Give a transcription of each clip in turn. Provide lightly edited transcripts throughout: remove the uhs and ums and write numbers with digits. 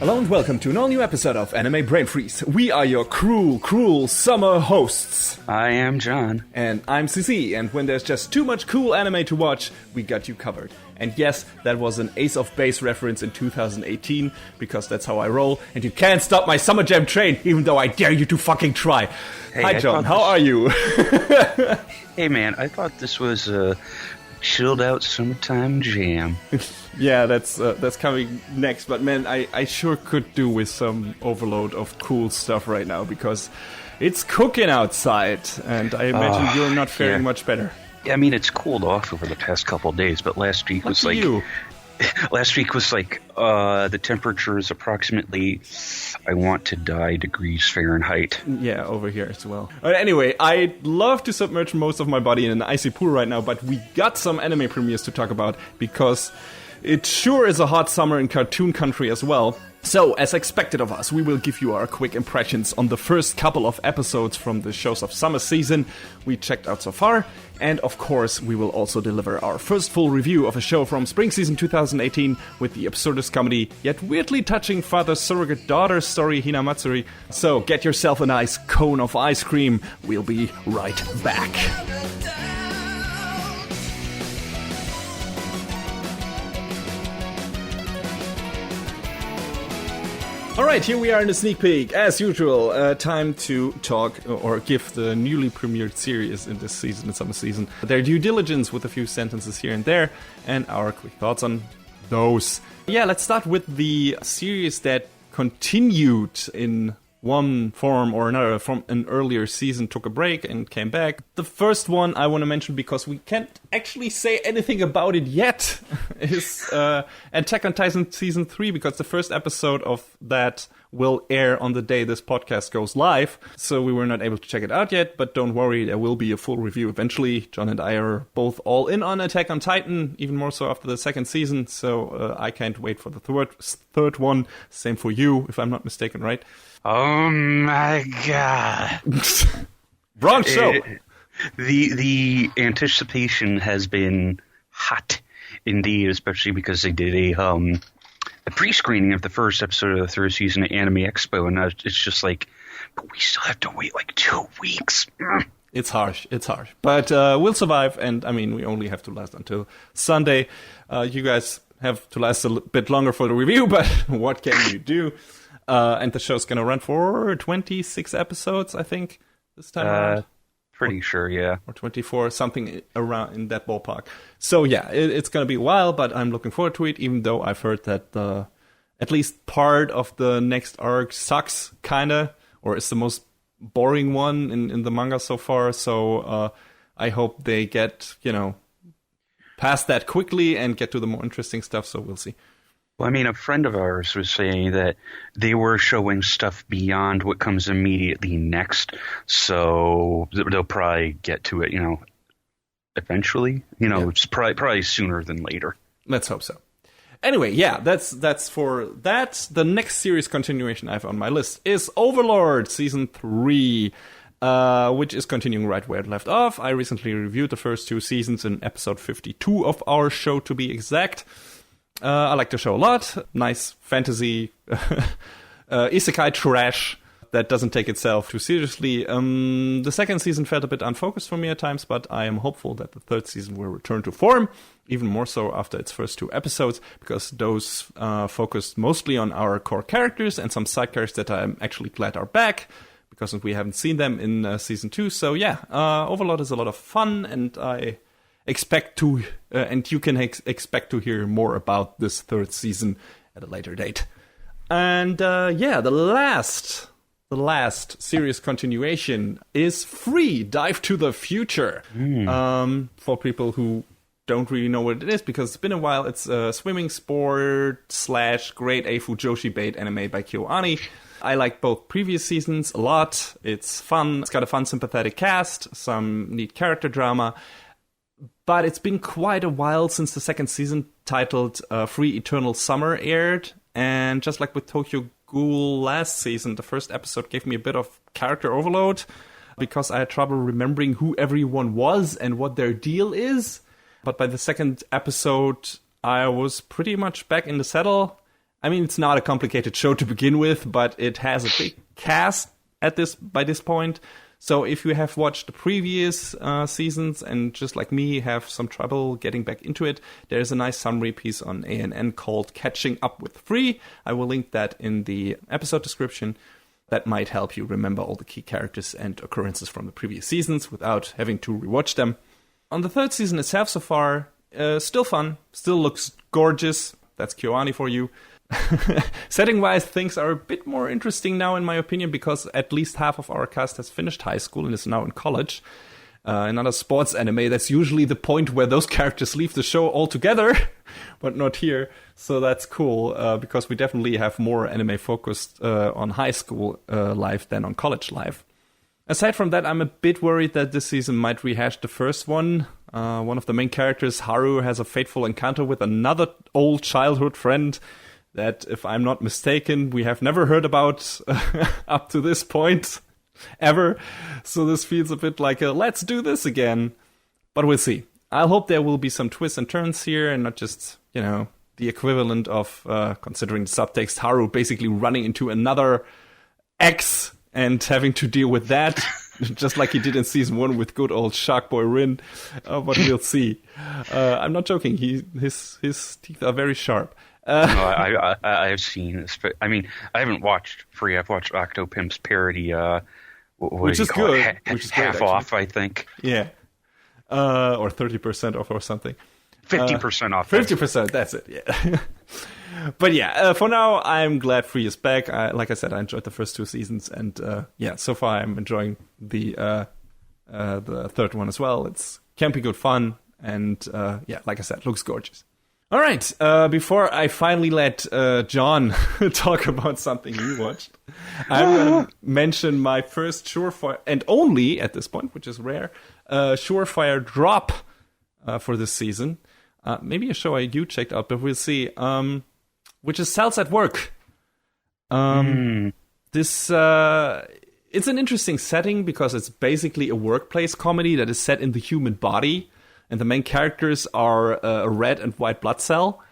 Hello and welcome to an all-new episode of Anime Brain Freeze. We are your cruel summer hosts. I am John. And I'm CC, and when there's just too much cool anime to watch, we got you covered. And yes, that was an Ace of Base reference in 2018, because that's how I roll, and you can't stop my Summer Jam train, even though I dare you to fucking try. Hey, Hi John, how are you? Hey man, I thought this was a chilled out summertime jam. Yeah, that's coming next, but man, I sure could do with some overload of cool stuff right now, because it's cooking outside, and I imagine you're not faring much better. Yeah, I mean, it's cooled off over the past couple of days, but last week was like... the temperature is approximately, I want to die degrees Fahrenheit. Yeah, over here as well. Anyway, I'd love to submerge most of my body in an icy pool right now, but we got some anime premieres to talk about, because it sure is a hot summer in cartoon country as well. So, as expected of us, we will give you our quick impressions on the first couple of episodes from the shows of summer season we checked out so far. And of course, we will also deliver our first full review of a show from spring season 2018 with the absurdist comedy, yet weirdly touching father-surrogate-daughter story Hinamatsuri. So, get yourself a nice cone of ice cream. We'll be right back. Alright, here we are in the sneak peek. As usual, time to talk or give the newly premiered series in this season, the summer season, their due diligence with a few sentences here and there, and our quick thoughts on those. Yeah, let's start with the series that continued in one form or another from an earlier season, took a break and came back. The first one I want to mention, because we can't actually say anything about it yet, is Attack on Titan Season 3, because the first episode of that will air on the day this podcast goes live. So we were not able to check it out yet, but don't worry, there will be a full review eventually. John and I are both all in on Attack on Titan, even more so after the second season, so I can't wait for the third one. Same for you, if I'm not mistaken, right? Oh my god. Wrong show. The anticipation has been hot indeed, especially because they did a pre-screening of the first episode of the third season at Anime Expo, and it's just like, but we still have to wait like 2 weeks. It's harsh, but we'll survive, and I mean, we only have to last until Sunday. You guys have to last a bit longer for the review, but what can you do? And the show's gonna run for 26 episodes, I think, this time around. Pretty sure, yeah. Or 24, something around in that ballpark. So yeah, it's gonna be a while, but I'm looking forward to it, even though I've heard that at least part of the next arc sucks, kinda, or it's the most boring one in the manga so far, so I hope they get, past that quickly and get to the more interesting stuff, so we'll see. Well, I mean, a friend of ours was saying that they were showing stuff beyond what comes immediately next, so they'll probably get to it, eventually. It's probably sooner than later. Let's hope so. Anyway, yeah, that's for that. The next series continuation I have on my list is Overlord Season 3, which is continuing right where it left off. I recently reviewed the first 2 seasons in episode 52 of our show, to be exact. I like the show a lot. Nice fantasy isekai trash that doesn't take itself too seriously. The second season felt a bit unfocused for me at times, but I am hopeful that the third season will return to form, even more so after its first 2 episodes, because those focused mostly on our core characters and some side characters that I'm actually glad are back, because we haven't seen them in season 2. So yeah, Overlord is a lot of fun, and I expect to, and you can expect to hear more about this third season at a later date. And the last series continuation is Free Dive to the Future. For people who don't really know what it is, because it's been a while, it's a swimming sport / grade A Fujoshi bait anime by Chio. I like both previous seasons a lot. It's fun. It's got a fun, sympathetic cast, some neat character drama. But it's been quite a while since the second season, titled Free Eternal Summer, aired. And just like with Tokyo Ghoul last season, the first episode gave me a bit of character overload, because I had trouble remembering who everyone was and what their deal is. But by the second episode, I was pretty much back in the saddle. I mean, it's not a complicated show to begin with, but it has a big cast by this point. So if you have watched the previous seasons and just like me have some trouble getting back into it, there's a nice summary piece on ANN called Catching Up with Free. I will link that in the episode description. That might help you remember all the key characters and occurrences from the previous seasons without having to rewatch them. On the third season itself so far, still fun, still looks gorgeous. That's KyoAni for you. Setting-wise, things are a bit more interesting now, in my opinion, because at least half of our cast has finished high school and is now in college. Another sports anime, that's usually the point where those characters leave the show altogether, but not here. So that's cool, because we definitely have more anime focused on high school life than on college life. Aside from that, I'm a bit worried that this season might rehash the first one. One of the main characters, Haru, has a fateful encounter with another old childhood friend that, if I'm not mistaken, we have never heard about up to this point, ever. So this feels a bit like a let's do this again. But we'll see. I hope there will be some twists and turns here and not just, the equivalent of, considering the subtext, Haru basically running into another ex and having to deal with that, just like he did in season 1 with good old Shark Boy Rin. But we'll see. I'm not joking. His teeth are very sharp. No, I've seen this, but I mean, I haven't watched Free. I've watched Octopimp's parody, which is good, which is half off, I think. Yeah, or 30% off or something. 50% off. 50%. That's it. Yeah. But yeah, for now, I'm glad Free is back. Like I said, I enjoyed the first 2 seasons, and so far I'm enjoying the third one as well. It's can be good fun, and like I said, looks gorgeous. All right, before I finally let John talk about something he watched, I'm going to mention my first surefire, and only at this point, which is rare, surefire drop for this season. Maybe a show you checked out, but we'll see. Which is Cells at Work. This it's an interesting setting because it's basically a workplace comedy that is set in the human body. And the main characters are a red and white blood cell,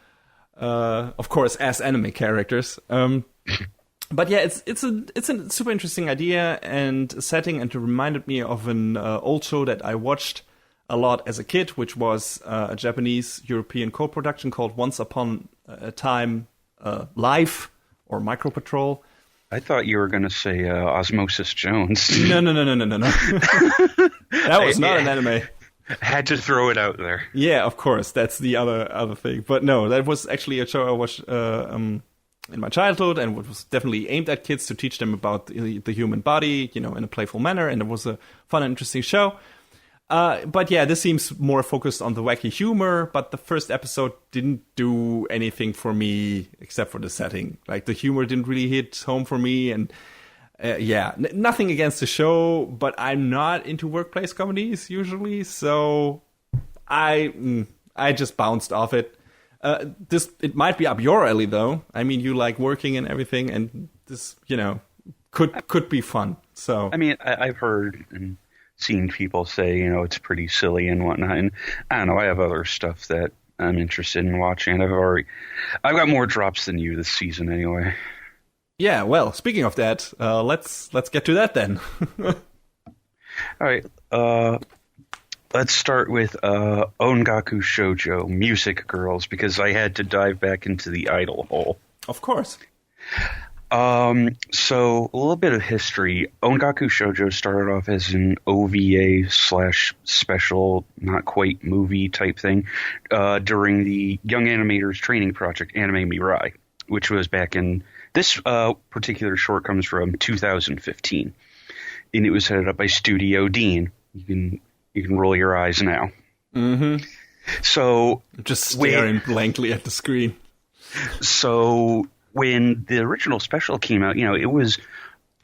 of course, as anime characters. But yeah, it's a super interesting idea and setting, and it reminded me of an old show that I watched a lot as a kid, which was a Japanese-European co-production called Once Upon a Time Live or Micro Patrol. I thought you were going to say Osmosis Jones. No. That was not an anime. Had to throw it out there. Yeah, of course. That's the other thing. But no, that was actually a show I watched in my childhood, and it was definitely aimed at kids to teach them about the human body, in a playful manner. And it was a fun and interesting show. But yeah, this seems more focused on the wacky humor. But the first episode didn't do anything for me except for the setting. Like the humor didn't really hit home for me, and nothing against the show, but I'm not into workplace comedies usually, so I just bounced off it. It might be up your alley though. I mean, you like working and everything, and this, could be fun. So I mean, I've heard and seen people say, it's pretty silly and whatnot, and I don't know. I have other stuff that I'm interested in watching, and I've got more drops than you this season anyway. Yeah, well, speaking of that, let's get to that then. All right, let's start with Ongaku Shoujo, Music Girls, because I had to dive back into the idol hole. Of course. So a little bit of history. Ongaku Shoujo started off as an OVA/special, not quite movie type thing, during the Young Animators Training Project, Anime Mirai, which was back in... This particular short comes from 2015, and it was headed up by Studio Dean. You can roll your eyes now. Mm-hmm. So just staring blankly at the screen. So when the original special came out, it was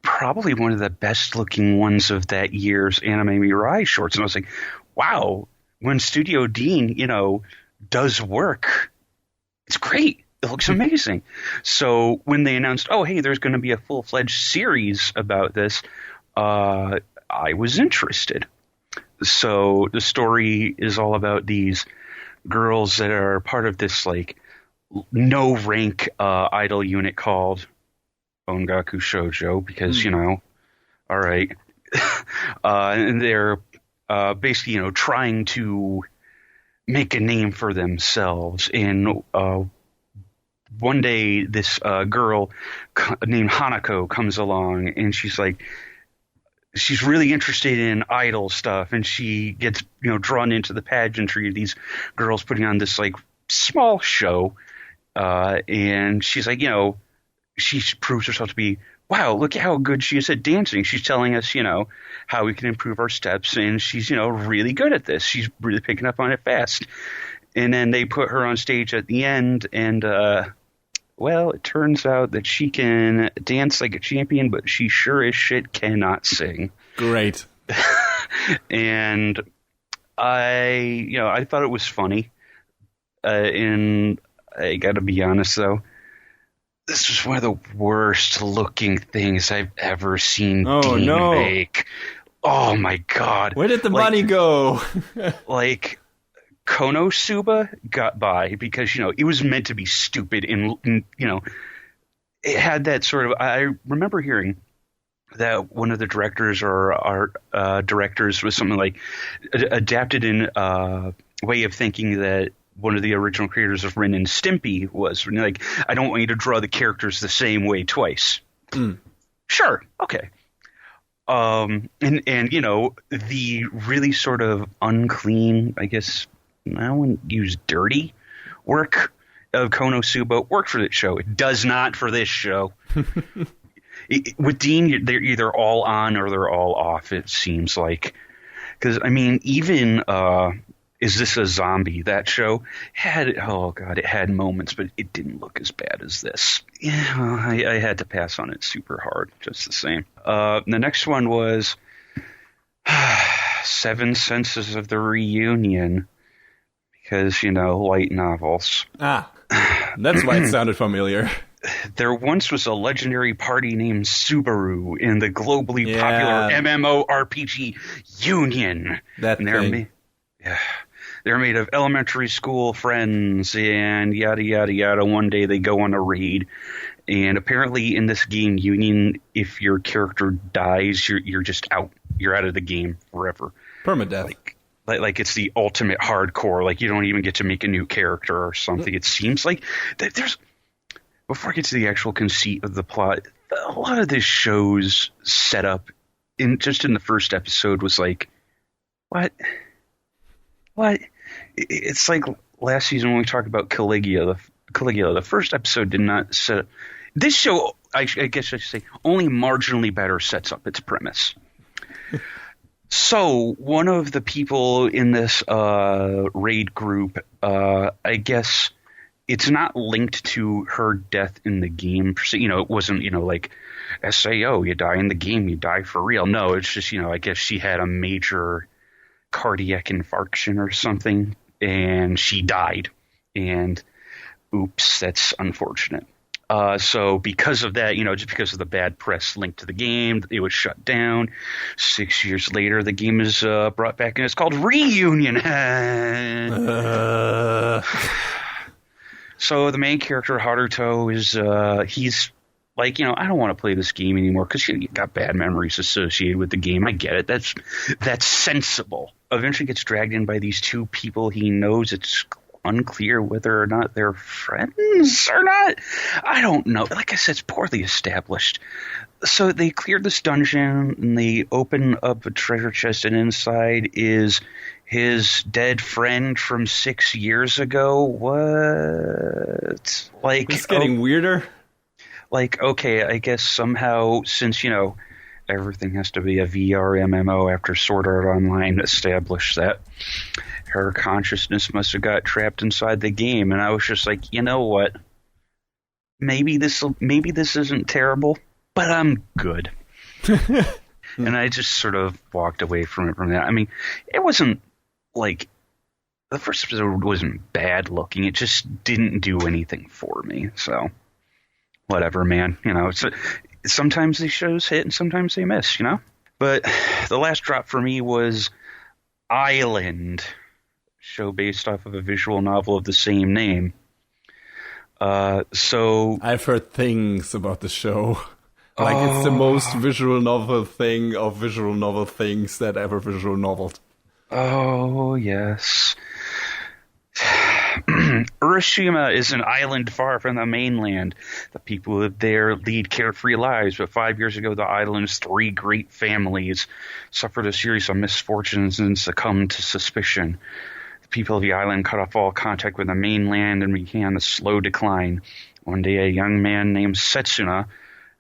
probably one of the best looking ones of that year's Anime Mirai shorts, and I was like, wow, when Studio Dean, does work, it's great. It looks amazing. So when they announced, oh, hey, there's going to be a full-fledged series about this, I was interested. So the story is all about these girls that are part of this, no-rank idol unit called Ongaku Shoujo because, all right. And they're basically, trying to make a name for themselves. And one day, this girl named Hanako comes along, and she's really interested in idol stuff, and she gets, drawn into the pageantry of these girls putting on this, small show. And she's she proves herself to be, wow, look at how good she is at dancing. She's telling us, how we can improve our steps, and she's, really good at this. She's really picking up on it fast. And then they put her on stage at the end, and, well, it turns out that she can dance like a champion, but she sure as shit cannot sing. Great. And I thought it was funny. And I gotta be honest, though, this was one of the worst looking things I've ever seen Dean make. Oh my god. Where did the money go? Konosuba got by because, it was meant to be stupid and, it had that sort of, I remember hearing that one of the directors or art directors was something like adapted in a way of thinking that one of the original creators of Ren and Stimpy was I don't want you to draw the characters the same way twice. Sure. Okay. And the really sort of unclean, I guess I wouldn't use dirty work of Konosuba worked for this show. It does not for this show. With Dean, they're either all on or they're all off, it seems like. Because, even Is This a Zombie? That show it had moments, but it didn't look as bad as this. Yeah, I had to pass on it super hard, just the same. The next one was Seven Senses of the Reunion, because, light novels. Ah, that's why it sounded familiar. There once was a legendary party named Subaru in the globally popular MMORPG Union. That thing. They're made of elementary school friends and yada, yada, yada. One day they go on a raid. And apparently in this game, Union, if your character dies, you're just out. You're out of the game forever. Permadeath. Like it's the ultimate hardcore. Like you don't even get to make a new character or something. It seems like there's... Before I get to the actual conceit of the plot, a lot of this show's setup in the first episode was like, what? It's like last season when we talked about Caligula. The first episode did not set up. This show, I guess I should say, only marginally better sets up its premise. So one of the people in this raid group, I guess it's not linked to her death in the game. It wasn't, like SAO, you die in the game, you die for real. No, it's just, I guess she had a major cardiac infarction or something, and she died. And oops, that's unfortunate. So because of that, just because of the bad press linked to the game, it was shut down. 6 years later, the game is brought back, and it's called Reunion. So the main character, Haruto, is he's like, I don't want to play this game anymore because you got bad memories associated with the game. I get it. That's sensible. Eventually gets dragged in by these two people he knows. It's unclear whether or not they're friends or not. I don't know. Like I said, it's poorly established. So they clear this dungeon, and they open up a treasure chest, and inside is his dead friend from 6 years ago. What? It's getting weirder. Okay, I guess somehow, since, everything has to be a VR MMO after Sword Art Online established that, her consciousness must have got trapped inside the game. And I was just like, you know what? Maybe this isn't terrible, but I'm good. And I just sort of walked away from that. It wasn't like the first episode wasn't bad looking. It just didn't do anything for me. So whatever, man. Sometimes these shows hit and sometimes they miss, But the last drop for me was Island, show based off of a visual novel of the same name. So I've heard things about the show. Like, it's the most visual novel thing of visual novel things that ever visual noveled. Oh, yes. Urashima is an island far from the mainland. The people who live there lead carefree lives, but 5 years ago the island's 3 great families suffered a series of misfortunes and succumbed to suspicion. The people of the island cut off all contact with the mainland and began a slow decline. One day a young man named Setsuna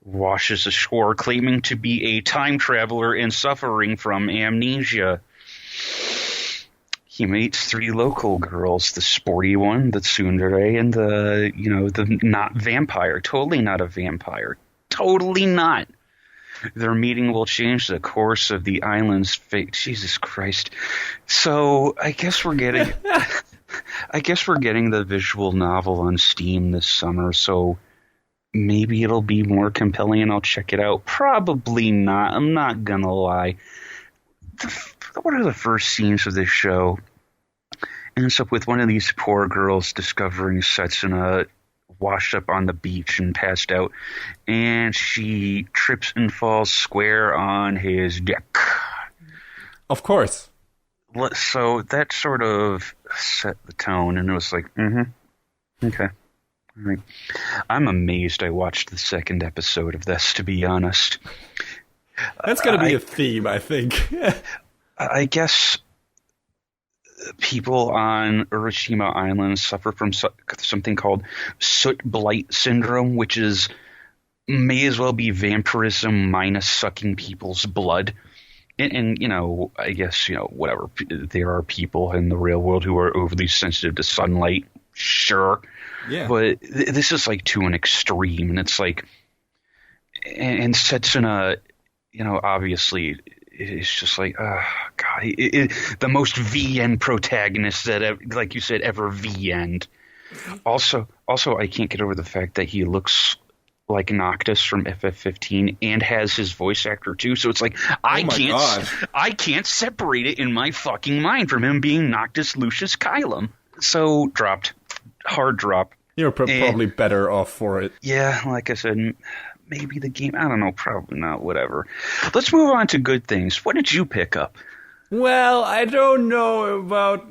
washes ashore claiming to be a time traveler and suffering from amnesia. He meets 3 local girls, the sporty one, the tsundere, and the not vampire. Totally not a vampire. Totally not. Their meeting will change the course of the island's fate. Jesus Christ. So I guess we're getting the visual novel on Steam this summer, so maybe it'll be more compelling and I'll check it out. Probably not. I'm not gonna lie. What are the first scenes of this show? Ends up with one of these poor girls discovering Setsuna washed up on the beach and passed out, and she trips and falls square on his dick. Of course. So that sort of set the tone, and it was like, okay. All right. I'm amazed I watched the second episode of this, to be honest. That's going to be a theme, I think. I guess people on Urashima Island suffer from something called soot blight syndrome, which may as well be vampirism minus sucking people's blood. And I guess, whatever. There are people in the real world who are overly sensitive to sunlight. Sure. Yeah. But this is like to an extreme. And it's like, and Setsuna, obviously it's just like, oh, God, the most VN protagonist that, like you said, ever VN'd. Also, I can't get over the fact that he looks like Noctis from FF15 and has his voice actor too. So it's like, I can't separate it in my fucking mind from him being Noctis Lucius Kylum. So hard drop. You're probably better off for it. Yeah, like I said, maybe the game. I don't know. Probably not. Whatever. Let's move on to good things. What did you pick up? Well, I don't know about...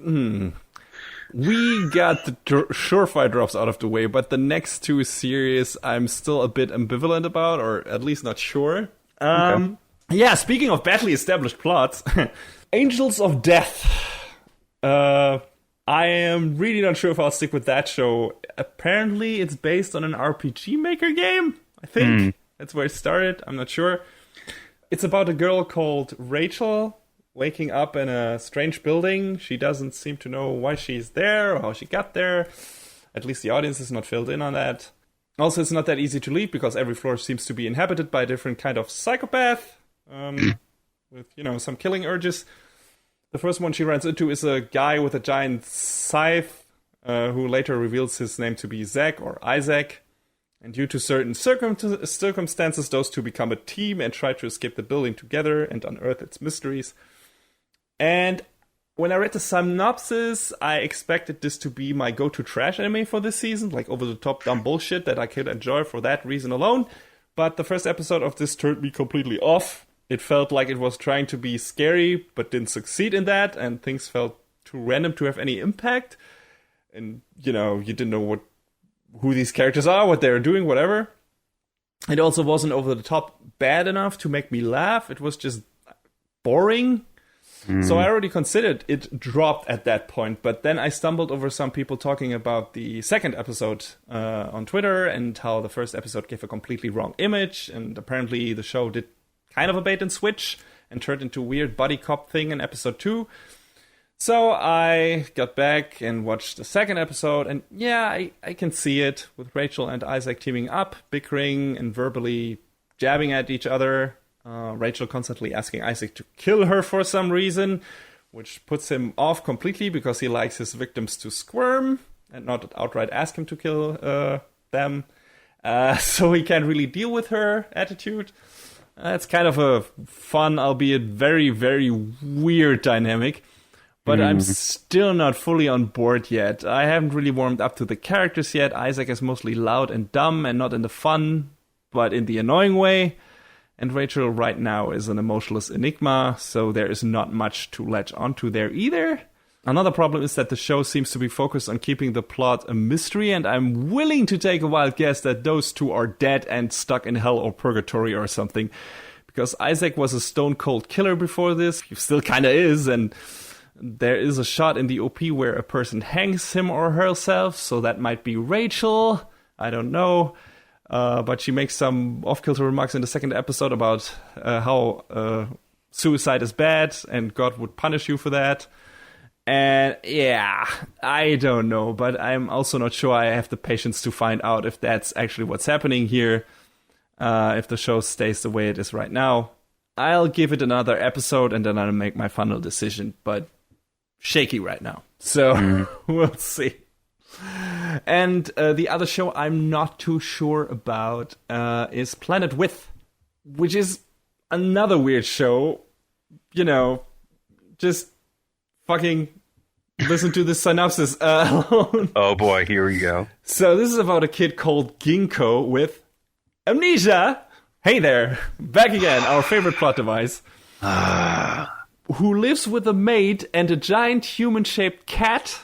We got the surefire drops out of the way, but the next 2 series I'm still a bit ambivalent about, or at least not sure. Okay. Yeah, speaking of badly established plots, Angels of Death. I am really not sure if I'll stick with that show. Apparently, it's based on an RPG Maker game, I think. That's where it started. I'm not sure. It's about a girl called Rachel waking up in a strange building. She doesn't seem to know why she's there or how she got there. At least the audience is not filled in on that. Also, it's not that easy to leave because every floor seems to be inhabited by a different kind of psychopath with, some killing urges. The first one she runs into is a guy with a giant scythe who later reveals his name to be Zack or Isaac. And due to certain circumstances, those two become a team and try to escape the building together and unearth its mysteries. And when I read the synopsis, I expected this to be my go-to trash anime for this season, like over-the-top dumb bullshit that I could enjoy for that reason alone. But the first episode of this turned me completely off. It felt like it was trying to be scary, but didn't succeed in that, and things felt too random to have any impact. And, you didn't know who these characters are, what they're doing, whatever. It also wasn't over-the-top bad enough to make me laugh. It was just boring. So I already considered it dropped at that point, but then I stumbled over some people talking about the second episode on Twitter and how the first episode gave a completely wrong image, and apparently the show did kind of a bait and switch and turned into a weird buddy cop thing in episode 2. So I got back and watched the second episode, and yeah, I can see it with Rachel and Isaac teaming up, bickering and verbally jabbing at each other. Rachel constantly asking Isaac to kill her for some reason, which puts him off completely because he likes his victims to squirm and not outright ask him to kill them. So he can't really deal with her attitude. It's kind of a fun, albeit very, very weird dynamic. but I'm still not fully on board yet. I haven't really warmed up to the characters yet. Isaac is mostly loud and dumb and not in the fun, but in the annoying way. And Rachel right now is an emotionless enigma, so there is not much to latch onto there either. Another problem is that the show seems to be focused on keeping the plot a mystery, and I'm willing to take a wild guess that those two are dead and stuck in hell or purgatory or something. Because Isaac was a stone-cold killer before this, he still kinda is, and there is a shot in the OP where a person hangs him or herself, so that might be Rachel. I don't know. But she makes some off-kilter remarks in the second episode about how suicide is bad and God would punish you for that. And yeah, I don't know, but I'm also not sure I have the patience to find out if that's actually what's happening here, if the show stays the way it is right now. I'll give it another episode and then I'll make my final decision, but shaky right now. So we'll see. And the other show I'm not too sure about is Planet With, which is another weird show. You know, just fucking listen to the synopsis alone. Oh boy, here we go. So this is about a kid called Ginkgo with amnesia. Hey there, back again, our favorite plot device. Who lives with a maid and a giant human-shaped cat.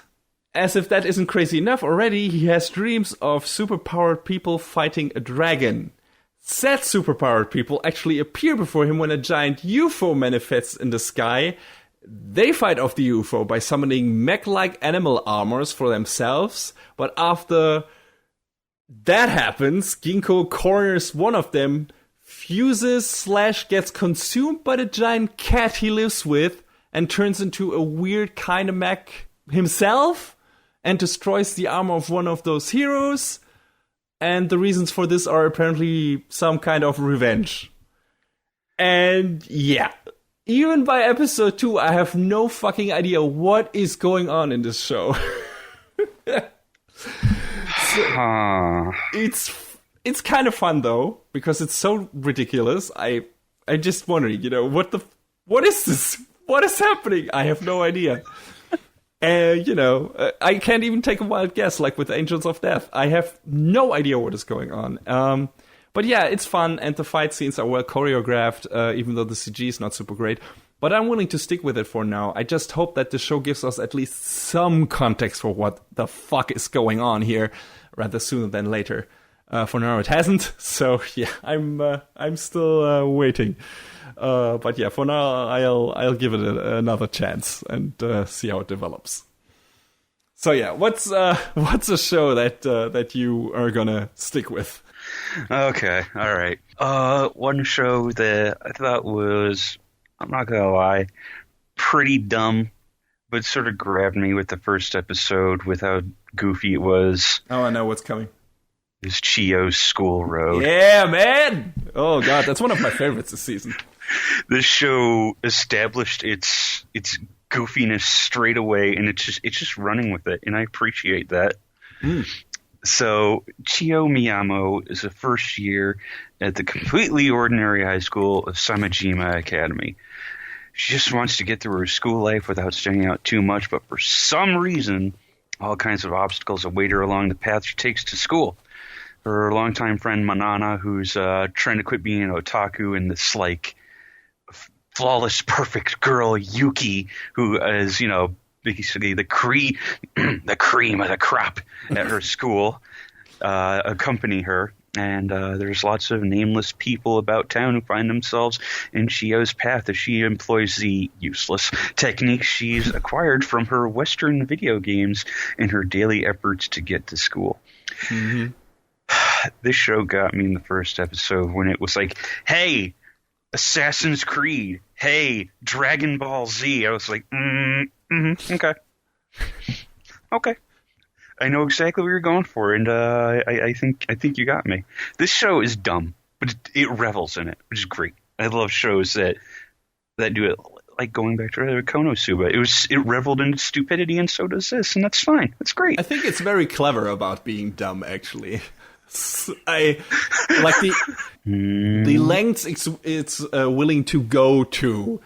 As if that isn't crazy enough already, he has dreams of superpowered people fighting a dragon. Said superpowered people actually appear before him when a giant UFO manifests in the sky. They fight off the UFO by summoning mech-like animal armors for themselves, but after that happens, Ginkgo corners one of them, fuses/gets consumed by the giant cat he lives with, and turns into a weird kind of mech himself, and destroys the armor of one of those heroes. And the reasons for this are apparently some kind of revenge. And yeah, even by episode 2, I have no fucking idea what is going on in this show. It's kind of fun though, because it's so ridiculous. I just wondering, what is this? What is happening? I have no idea. I can't even take a wild guess, like with Angels of Death. I have no idea what is going on. But yeah, it's fun, and the fight scenes are well choreographed, even though the CG is not super great. But I'm willing to stick with it for now. I just hope that the show gives us at least some context for what the fuck is going on here, rather sooner than later. For now, it hasn't. So yeah, I'm still waiting. But yeah, for now, I'll give it another chance and see how it develops. So yeah, what's a show that you are gonna stick with? Okay, all right. One show that I thought was, I'm not gonna lie, pretty dumb, but sort of grabbed me with the first episode with how goofy it was. Oh, I know what's coming. Is Chio's School Road. Yeah, man! Oh god, that's one of my favorites this season. This show established its goofiness straight away, and it's just running with it, and I appreciate that. So Chio Miyamo is a first year at the completely ordinary high school of Samajima Academy. She just wants to get through her school life without standing out too much, but for some reason, all kinds of obstacles await her along the path she takes to school. Her longtime friend Manana, who's trying to quit being an otaku, and this flawless, perfect girl Yuki, who is basically the cream of the crop at her school, accompany her. And there's lots of nameless people about town who find themselves in Chio's path as she employs the useless techniques she's acquired from her Western video games in her daily efforts to get to school. Mm-hmm. This show got me in the first episode when it was like, hey, Assassin's Creed, hey, Dragon Ball Z. I was like, okay. Okay. I know exactly what you're going for, and I think you got me. This show is dumb, but it revels in it, which is great. I love shows that do it, like going back to Konosuba. It reveled in its stupidity, and so does this, and that's fine. That's great. I think it's very clever about being dumb, actually. I like the lengths it's willing to go to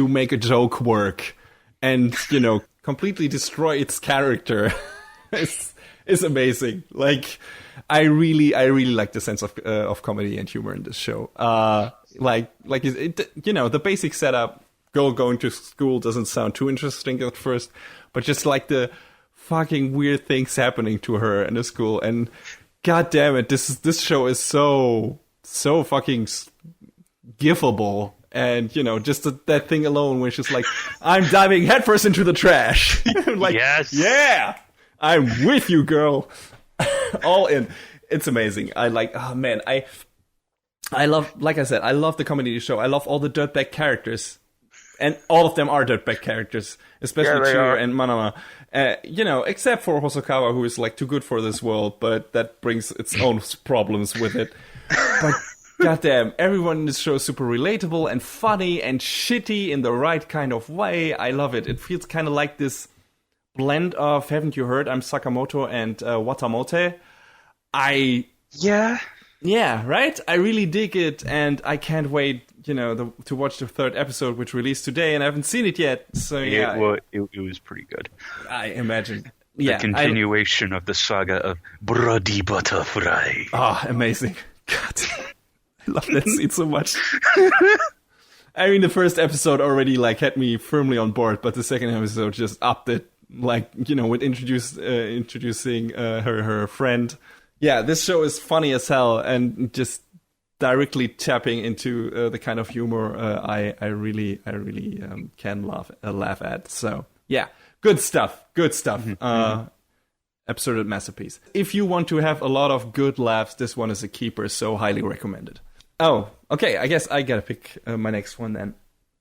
make a joke work and, completely destroy its character is amazing. Like, I really like the sense of comedy and humor in this show. The basic setup, going to school doesn't sound too interesting at first, but just like the fucking weird things happening to her in the school, and god damn it, this show is so fucking gifable. And, just that thing alone where she's like, I'm diving headfirst into the trash. Like, yes. Yeah, I'm with you, girl. All in. It's amazing. I love, like I said, I love the comedy show. I love all the dirtbag characters. And all of them are dirtbag characters, especially Chio and Manama. Except for Hosokawa, who is like too good for this world, but that brings its own problems with it. But goddamn, everyone in this show is super relatable and funny and shitty in the right kind of way. I love it. It feels kind of like this blend of, haven't you heard, I'm Sakamoto and Watamote. Yeah, right? I really dig it, and I can't wait, to watch the third episode, which released today, and I haven't seen it yet. So yeah, it was pretty good. I imagine. The continuation of the saga of Bloody Butterfly. Oh, amazing. God, I love that scene so much. I mean, the first episode already had me firmly on board, but the second episode just upped it, with introducing her friend. Yeah, this show is funny as hell and just directly tapping into the kind of humor I really can laugh at. So yeah, good stuff. Absurd masterpiece. If you want to have a lot of good laughs, this one is a keeper, so highly recommended. Oh, okay, I guess I gotta pick my next one then.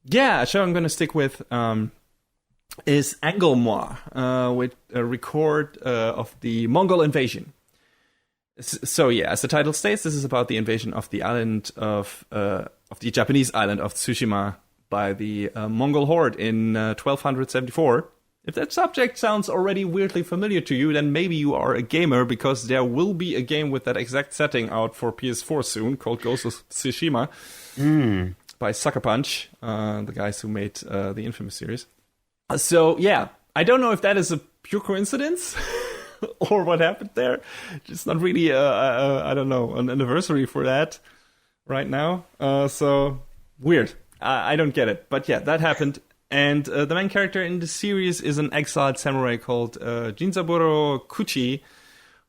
Yeah, a show I'm gonna stick with is Angolmois, with a record of the Mongol invasion. So yeah, as the title states, this is about the invasion of the island of the Japanese island of Tsushima by the Mongol horde in 1274. If that subject sounds already weirdly familiar to you, then maybe you are a gamer, because there will be a game with that exact setting out for PS4 soon called Ghost of Tsushima by Sucker Punch, the guys who made the infamous series. So yeah, I don't know if that is a pure coincidence or what happened there. It's not really, I don't know, an anniversary for that right now. So weird. I don't get it. But yeah, that happened. And the main character in the series is an exiled samurai called Jinzaburo Kuchi,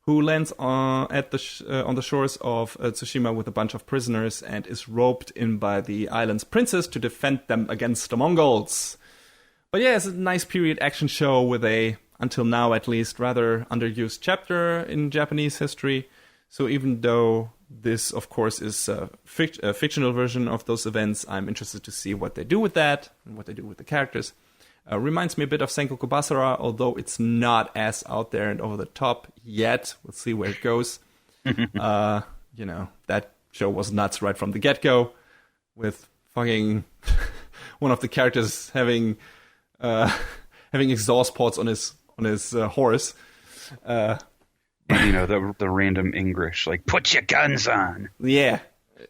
who lands on the shores of Tsushima with a bunch of prisoners and is roped in by the island's princess to defend them against the Mongols. But yeah, it's a nice period action show with a, until now at least, rather underused chapter in Japanese history. So even though this, of course, is a fictional version of those events, I'm interested to see what they do with that and what they do with the characters. Reminds me a bit of Sengoku Basara, although it's not as out there and over the top yet. We'll see where it goes. That show was nuts right from the get-go, with fucking one of the characters having exhaust pods on his horse. The random English, like, put your guns on. Yeah,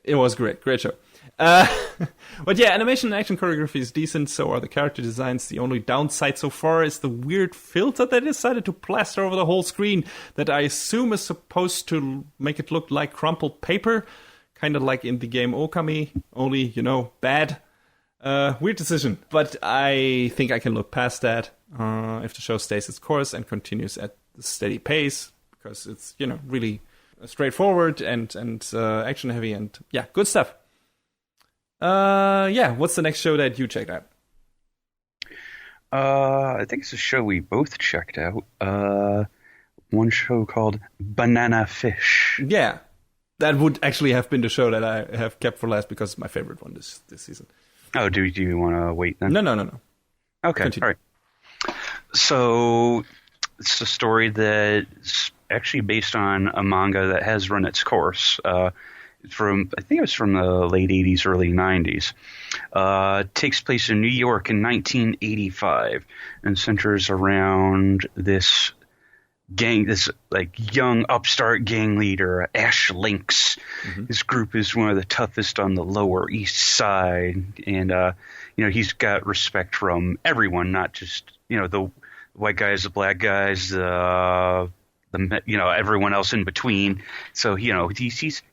it was great show. But yeah, animation and action choreography is decent, so are the character designs. The only downside so far is the weird filter they decided to plaster over the whole screen that I assume is supposed to make it look like crumpled paper, kind of like in the game Okami, only, bad. Weird decision, but I think I can look past that if the show stays its course and continues at a steady pace, because it's, really straightforward and action heavy and, yeah, good stuff. What's the next show that you checked out? I think it's a show we both checked out. One show called Banana Fish. Yeah, that would actually have been the show that I have kept for last because it's my favorite one this season. Oh, do you want to wait then? No. Okay, continue. All right. So it's a story that's actually based on a manga that has run its course. I think it was from the late 80s, early 90s. Takes place in New York in 1985 and centers around this this like young upstart gang leader, Ash Lynx. His group is one of the toughest on the Lower East Side, and he's got respect from everyone, not just the white guys, the black guys, everyone else in between. So he sees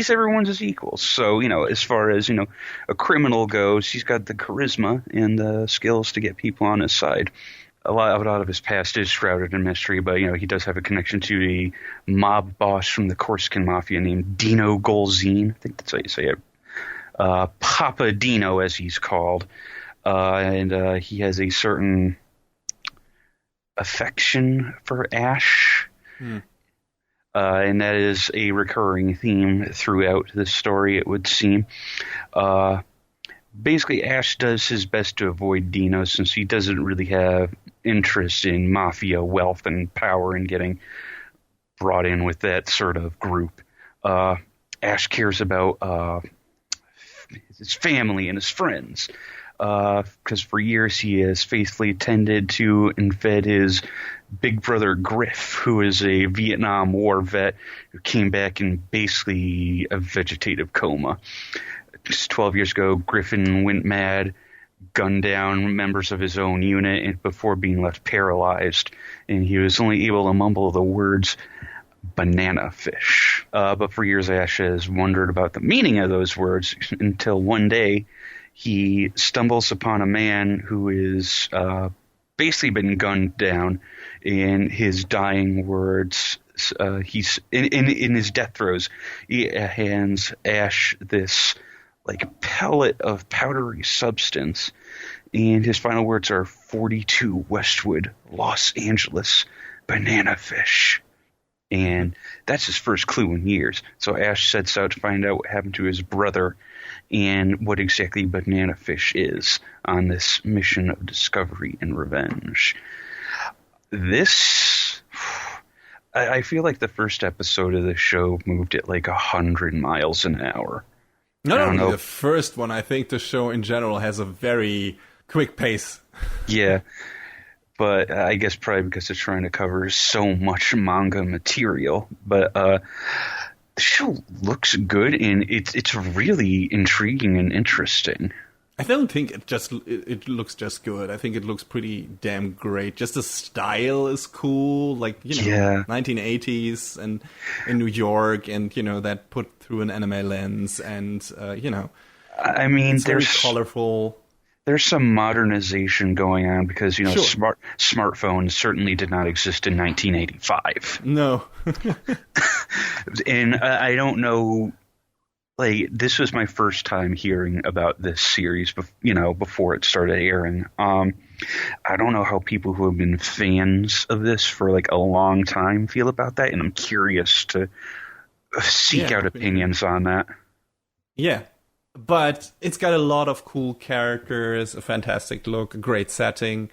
everyone as equals. So as far as a criminal goes, he's got the charisma and the skills to get people on his side. A lot of his past is shrouded in mystery, but he does have a connection to a mob boss from the Corsican Mafia named Dino Golzine. I think that's how you say it. Papa Dino, as he's called, and he has a certain affection for Ash, and that is a recurring theme throughout the story, it would seem. Basically, Ash does his best to avoid Dino since he doesn't really have interest in mafia wealth and power and getting brought in with that sort of group. Ash cares about his family and his friends because for years he has faithfully tended to and fed his big brother Griff, who is a Vietnam War vet who came back in basically a vegetative coma. Just 12 years ago, Griffin went mad, gunned down members of his own unit before being left paralyzed, and he was only able to mumble the words banana fish. But for years, Ash has wondered about the meaning of those words until one day he stumbles upon a man who is basically been gunned down, in his dying words. He's in his death throes. He hands Ash this like pellet of powdery substance, and his final words are 42 Westwood, Los Angeles, banana fish. And that's his first clue in years. So Ash sets out to find out what happened to his brother and what exactly banana fish is on this mission of discovery and revenge. I feel like the first episode of the show moved at like 100 miles an hour. Not only the first one, I think the show in general has a very quick pace. Yeah, but I guess probably because it's trying to cover so much manga material. But the show looks good, and it's really intriguing and interesting. I don't think it looks just good. I think it looks pretty damn great. Just the style is cool, like 1980s and in New York, and that put through an anime lens, and I mean, it's very colorful. There's some modernization going on because smartphones certainly did not exist in 1985. No, and I don't know. Like, this was my first time hearing about this series, before it started airing. I don't know how people who have been fans of this for like a long time feel about that, and I'm curious to seek out opinions on that. Yeah, but it's got a lot of cool characters, a fantastic look, a great setting.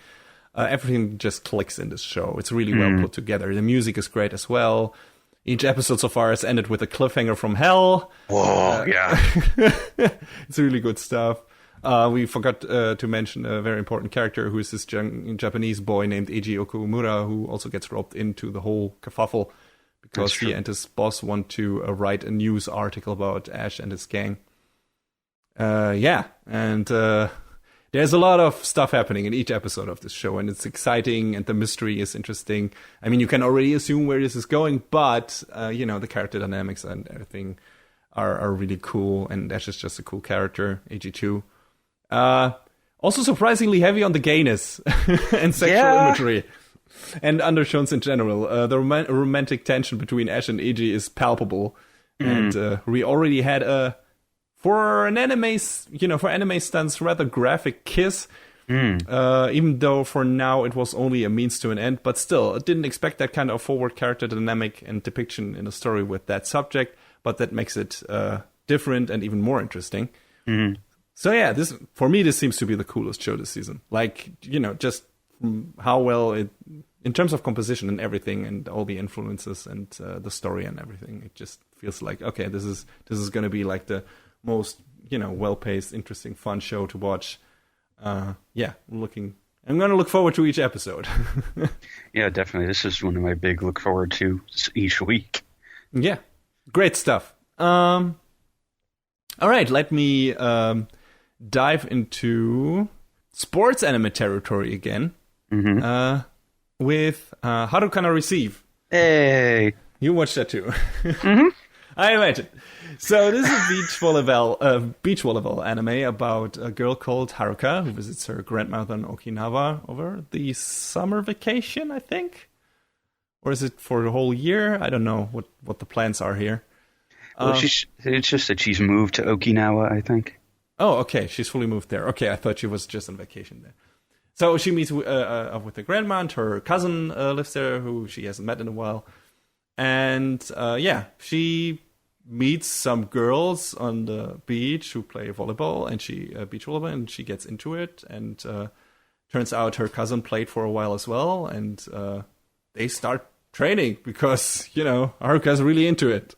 Everything just clicks in this show. It's really well put together. The music is great as well. Each episode so far has ended with a cliffhanger from hell. Whoa, yeah. It's really good stuff. We forgot to mention a very important character who is this Japanese boy named Eiji Okumura, who also gets roped into the whole kerfuffle because he and his boss want to write a news article about Ash and his gang. There's a lot of stuff happening in each episode of this show, and it's exciting, and the mystery is interesting. I mean, you can already assume where this is going, but, the character dynamics and everything are really cool, and Ash is just a cool character, AG2. Also surprisingly heavy on the gayness and sexual imagery, and undertones in general. The romantic tension between Ash and AG is palpable, and we already had for anime stunts, rather graphic kiss, even though for now it was only a means to an end. But still, I didn't expect that kind of forward character dynamic and depiction in a story with that subject, but that makes it different and even more interesting. Mm-hmm. So yeah, this seems to be the coolest show this season. Like, just how well it, in terms of composition and everything, and all the influences and the story and everything, it just feels like, okay, this is going to be like the most well-paced, interesting, fun show to watch. Looking I'm going to look forward to each episode. Yeah, definitely. This is one of my big look forward to each week. Yeah, great stuff. All right, let me dive into sports anime territory again with Harukana Receive. Hey! You watched that too. I imagine. So this is a beach volleyball anime about a girl called Haruka who visits her grandmother in Okinawa over the summer vacation, I think. Or is it for the whole year? I don't know what the plans are here. Well, it's just that she's moved to Okinawa, I think. Oh, okay. She's fully moved there. Okay, I thought she was just on vacation there. So she meets with her grandma, and her cousin lives there, who she hasn't met in a while. And she meets some girls on the beach who play volleyball, and beach volleyball, and she gets into it. And turns out her cousin played for a while as well, and they start training because Haruka's really into it.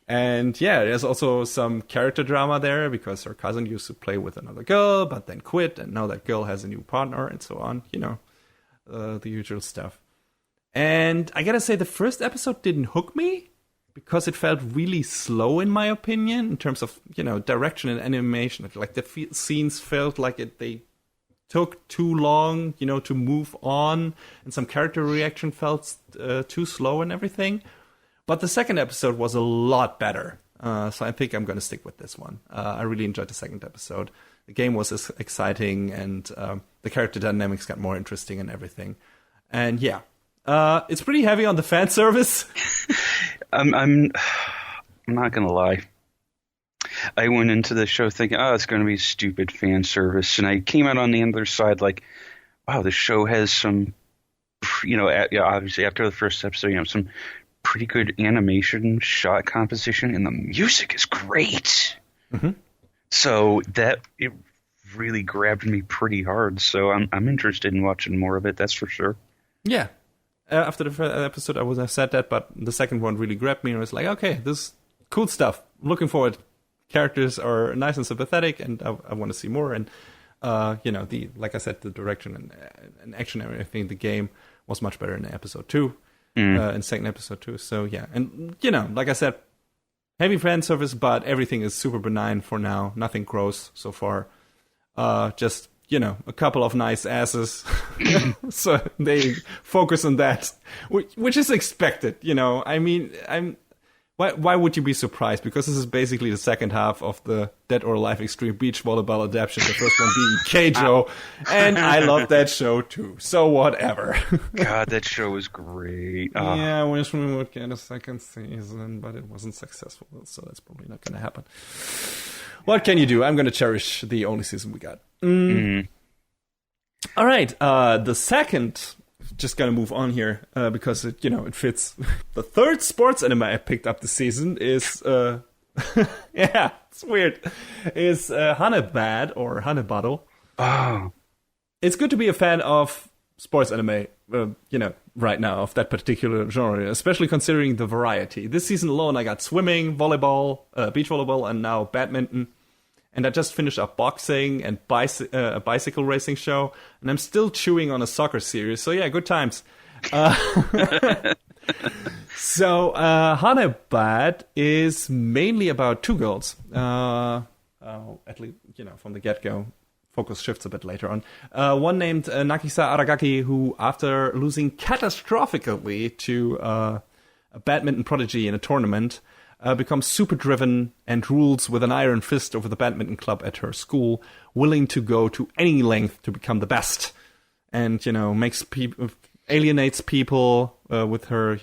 And yeah, there's also some character drama there because her cousin used to play with another girl, but then quit, and now that girl has a new partner, and so on. The usual stuff. And I gotta say, the first episode didn't hook me because it felt really slow, in my opinion, in terms of direction and animation. Like the scenes felt like they took too long, to move on, and some character reaction felt too slow and everything. But the second episode was a lot better, so I think I'm going to stick with this one. I really enjoyed the second episode. The game was exciting, and the character dynamics got more interesting and everything. And yeah, it's pretty heavy on the fan service. I'm not going to lie. I went into the show thinking, it's going to be stupid fan service, and I came out on the other side like, wow, the show has some, obviously after the first episode, some pretty good animation, shot composition, and the music is great. Mm-hmm. So it really grabbed me pretty hard. So I'm interested in watching more of it. That's for sure. Yeah. After the first episode, I would have said that, but the second one really grabbed me, and I was like, okay, this is cool stuff. Looking forward. Characters are nice and sympathetic, and I want to see more. And like I said, the direction and action and everything, the game was much better in episode 2. In second episode too. So yeah, and like I said, heavy fan service, but everything is super benign for now. Nothing gross so far. Just a couple of nice asses. So they focus on that, which is expected. I mean, why would you be surprised? Because this is basically the second half of the Dead or Alive Extreme Beach Volleyball adaptation, the first one being Keijo, and I love that show too, so whatever. God, that show was great. Yeah, I wish we would get a second season, but it wasn't successful, so that's probably not going to happen. What can you do? I'm going to cherish the only season we got. All right, the second... Just gonna move on here because it fits. The third sports anime I picked up this season is yeah, it's weird. Is Hanebado or Hanebado. Oh, it's good to be a fan of sports anime. Right now of that particular genre, especially considering the variety. This season alone, I got swimming, volleyball, beach volleyball, and now badminton. And I just finished up boxing and a bicycle racing show. And I'm still chewing on a soccer series. So yeah, good times. So Hanebado is mainly about two girls. At least, from the get-go. Focus shifts a bit later on. One named Nagisa Aragaki, who after losing catastrophically to a badminton prodigy in a tournament, becomes super driven and rules with an iron fist over the badminton club at her school, willing to go to any length to become the best, and alienates people with her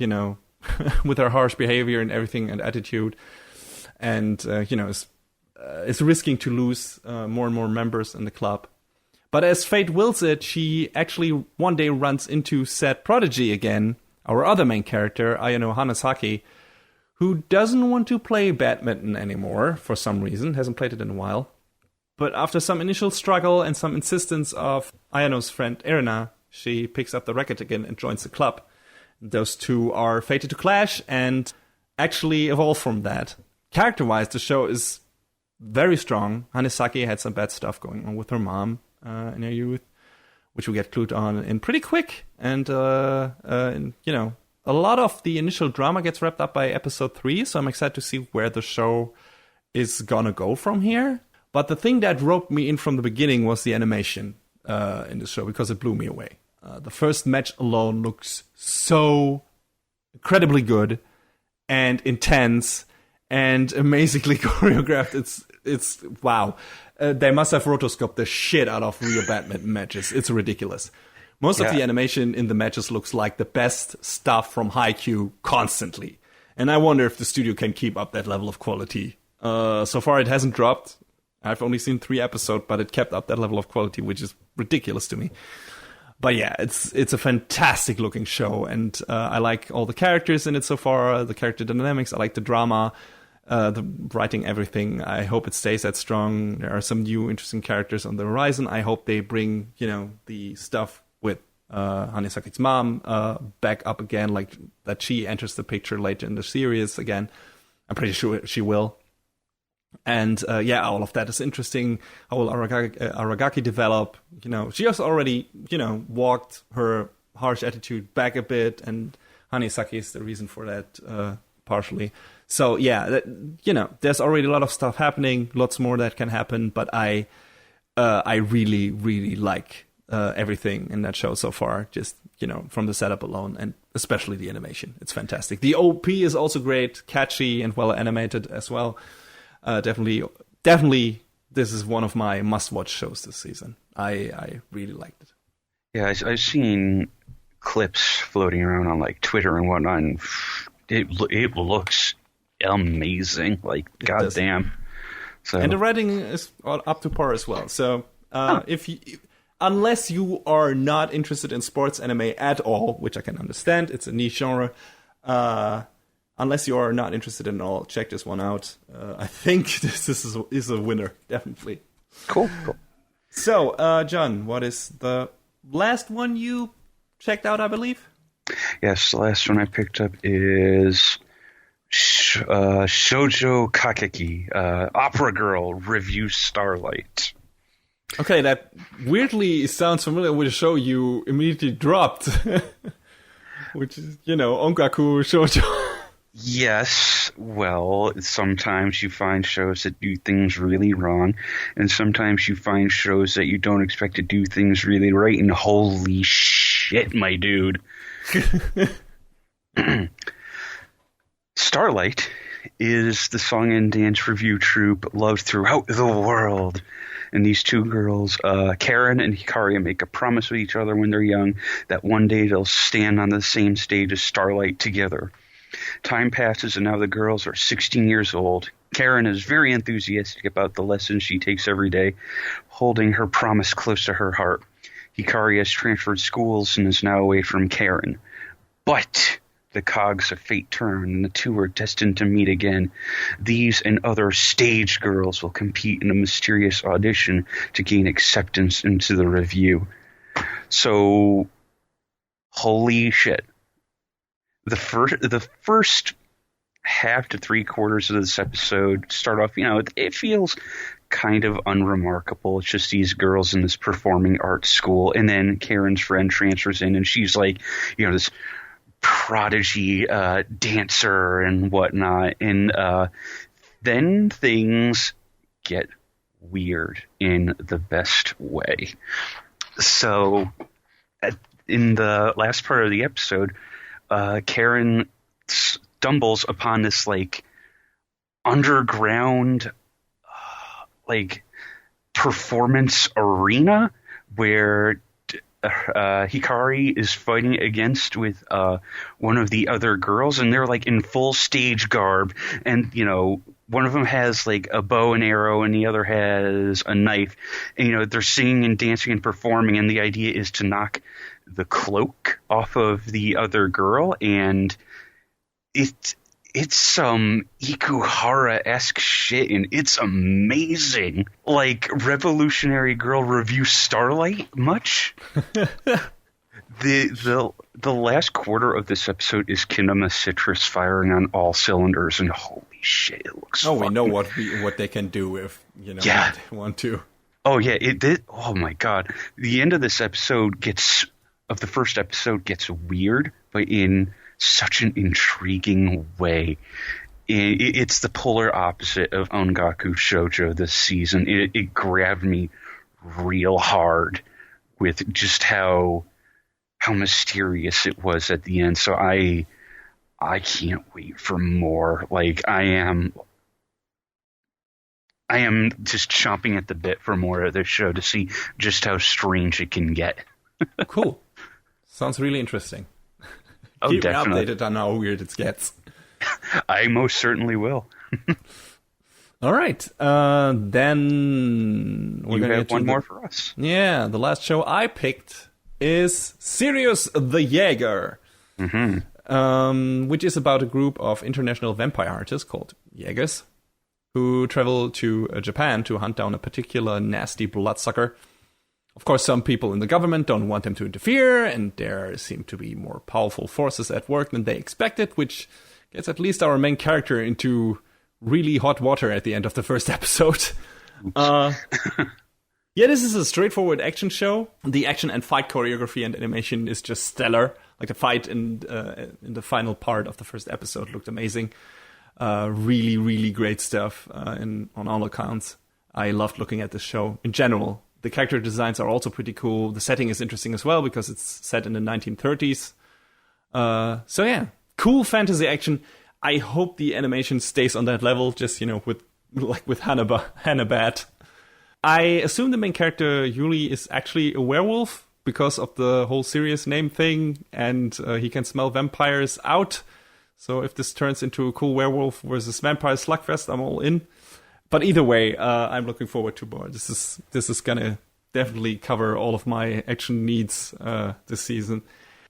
with her harsh behavior and everything and attitude, and is risking to lose more and more members in the club. But as fate wills it, she actually one day runs into said prodigy again, our other main character, Ayano Hanasaki, who doesn't want to play badminton anymore for some reason, hasn't played it in a while. But after some initial struggle and some insistence of Ayano's friend Erina, she picks up the racket again and joins the club. Those two are fated to clash and actually evolve from that. Character-wise, the show is very strong. Hanasaki had some bad stuff going on with her mom in her youth, which we get clued on in pretty quick. And, a lot of the initial drama gets wrapped up by episode 3, so I'm excited to see where the show is gonna go from here. But the thing that roped me in from the beginning was the animation in the show, because it blew me away. The first match alone looks so incredibly good and intense and amazingly choreographed. It's wow. They must have rotoscoped the shit out of real badminton matches. It's ridiculous. Most of the animation in the matches looks like the best stuff from Haikyuu constantly. And I wonder if the studio can keep up that level of quality. So far it hasn't dropped. I've only seen 3 episodes, but it kept up that level of quality, which is ridiculous to me. But yeah, it's a fantastic looking show, and I like all the characters in it so far, the character dynamics, I like the drama, the writing, everything. I hope it stays that strong. There are some new interesting characters on the horizon. I hope they bring, the stuff with Hanesaki's mom back up again, like that she enters the picture later in the series again. I'm pretty sure she will. And all of that is interesting. How will Aragaki develop? She has already, walked her harsh attitude back a bit, and Hanesaki is the reason for that, partially. So there's already a lot of stuff happening, lots more that can happen. But I really, really like everything in that show so far. Just from the setup alone, and especially the animation, it's fantastic. The OP is also great, catchy, and well animated as well. Definitely, this is one of my must-watch shows this season. I really liked it. Yeah, I've seen clips floating around on like Twitter and whatnot, and it looks amazing. Like, goddamn. So, and the writing is up to par as well. So, unless you are not interested in sports anime at all, which I can understand, it's a niche genre. Unless you are not interested in all, check this one out. I think this is a winner, definitely. Cool. So, John, what is the last one you checked out, I believe? Yes, the last one I picked up is Shoujo Kakeki, Opera Girl, Revue Starlight. Okay, that weirdly sounds familiar with a show you immediately dropped, which is, Onkaku Shoujo. Yes, well, sometimes you find shows that do things really wrong, and sometimes you find shows that you don't expect to do things really right, and holy shit, my dude. Starlight is the song and dance review troupe loved throughout the world. And these two girls, Karen and Hikaria, make a promise with each other when they're young that one day they'll stand on the same stage as Starlight together. Time passes, and now the girls are 16 years old. Karen is very enthusiastic about the lessons she takes every day, holding her promise close to her heart. Hikaria has transferred schools and is now away from Karen. But the cogs of fate turn, and the two are destined to meet again. These and other stage girls will compete in a mysterious audition to gain acceptance into the review. So, holy shit. The first half to 3/4 of this episode start off, it feels kind of unremarkable. It's just these girls in this performing arts school, and then Karen's friend transfers in, and she's like, this prodigy dancer and whatnot, and then things get weird in the best way. So, in the last part of the episode, Karen stumbles upon this underground performance arena where Hikari is fighting against with one of the other girls, and they're in full stage garb, and one of them has a bow and arrow and the other has a knife, and they're singing and dancing and performing, and the idea is to knock the cloak off of the other girl, and it's some Ikuhara-esque shit, and it's amazing. Revolutionary Girl Revue Starlight much? The last quarter of this episode is Kinema Citrus firing on all cylinders, and holy shit, it looks we know what they can do if they want to. Oh yeah, it did. Oh my god, the end of the first episode gets weird, but in such an intriguing way. It's the polar opposite of Ongaku Shoujo this season. It grabbed me real hard with just how mysterious it was at the end. So I can't wait for more. Like I am just chomping at the bit for more of this show to see just how strange it can get. Cool. Sounds really interesting. Oh, Keep definitely. me updated on how weird it gets. I most certainly will. All right. Then we're You going to have get one more for us. Yeah, the last show I picked is Sirius the Jaeger, which is about a group of international vampire artists called Jaegers who travel to Japan to hunt down a particular nasty bloodsucker. Of course, some people in the government don't want them to interfere, and there seem to be more powerful forces at work than they expected, which gets at least our main character into really hot water at the end of the first episode. Yeah, this is a straightforward action show. The action and fight choreography and animation is just stellar. Like the fight in the final part of the first episode looked amazing. Really, really great stuff on all accounts. I loved looking at this show in general. The character designs are also pretty cool. The setting is interesting as well because it's set in the 1930s. So yeah, cool fantasy action. I hope the animation stays on that level, just, with Hanebado. I assume the main character, Yuli, is actually a werewolf because of the whole Sirius name thing, and he can smell vampires out. So if this turns into a cool werewolf versus vampire slugfest, I'm all in. But either way, I'm looking forward to more. This is gonna definitely cover all of my action needs this season.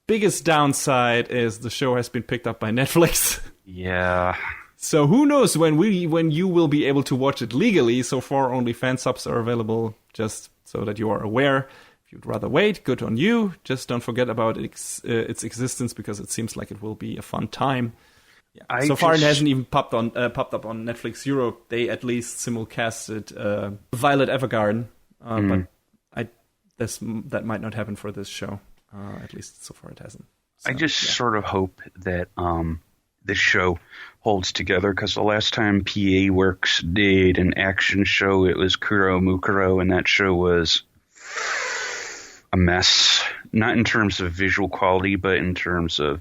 Biggest downside is the show has been picked up by Netflix. Yeah. So who knows when you will be able to watch it legally. So far, only fan subs are available, just so that you are aware. If you'd rather wait, good on you. Just don't forget about its existence because it seems like it will be a fun time. Yeah. So far, it hasn't even popped up on Netflix Europe. They at least simulcasted Violet Evergarden, but that might not happen for this show. At least so far, it hasn't. So, I just sort of hope that this show holds together, because the last time PA Works did an action show, it was Kuro Mukuro, and that show was a mess. Not in terms of visual quality, but in terms of,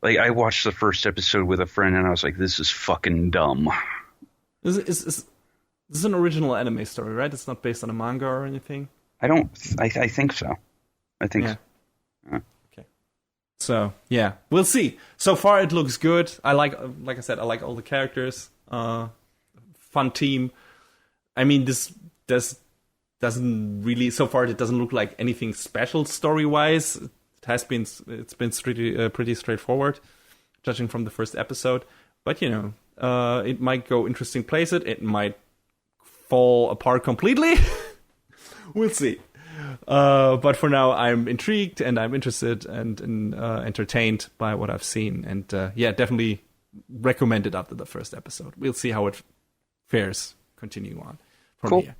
like, I watched the first episode with a friend, and I was like, this is fucking dumb. This is an original anime story, right? It's not based on a manga or anything? I think so. I think so. Okay. So, yeah, we'll see. So far, it looks good. I like I said, I like all the characters. Fun team. I mean, this doesn't really, so far, it doesn't look like anything special story-wise. It's been pretty straightforward, judging from the first episode. But, it might go interesting places. It might fall apart completely. We'll see. But for now, I'm intrigued and I'm interested and entertained by what I've seen. And definitely recommend it after the first episode. We'll see how it fares continuing on from here.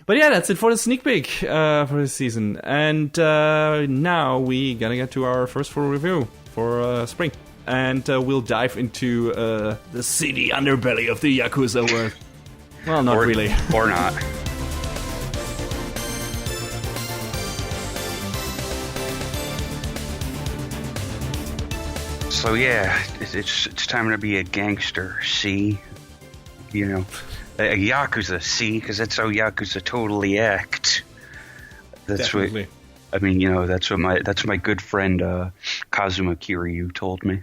But yeah, that's it for the sneak peek for this season. And now we gotta get to our first full review for spring. And we'll dive into the seedy underbelly of the Yakuza world. Well, not really. Or not. So yeah, it's time to be a gangster, see? A Yakuza, see? Because that's how Yakuza totally act. Definitely. That's my good friend Kazuma Kiryu told me.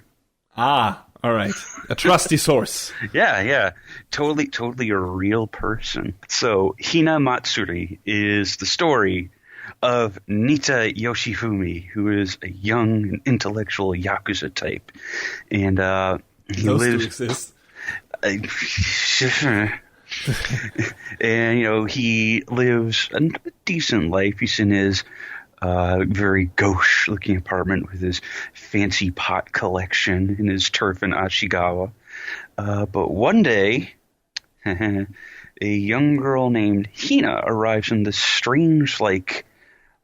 Ah, all right. A trusty source. Yeah. Totally a real person. So Hinamatsuri is the story of Nita Yoshifumi, who is a young and intellectual Yakuza type. And he Those lives... two exist. And, he lives a decent life. He's in his very gauche-looking apartment with his fancy pot collection and his turf in Ashigawa. But one day, a young girl named Hina arrives in this strange, like,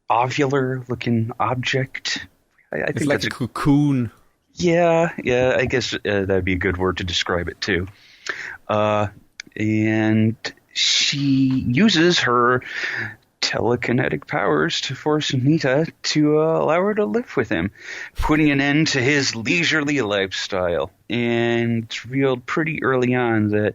ovular-looking object. I It's think like that's a cocoon. Yeah, I guess that'd be a good word to describe it, too. And she uses her telekinetic powers to force Nita to allow her to live with him, putting an end to his leisurely lifestyle. And it's revealed pretty early on that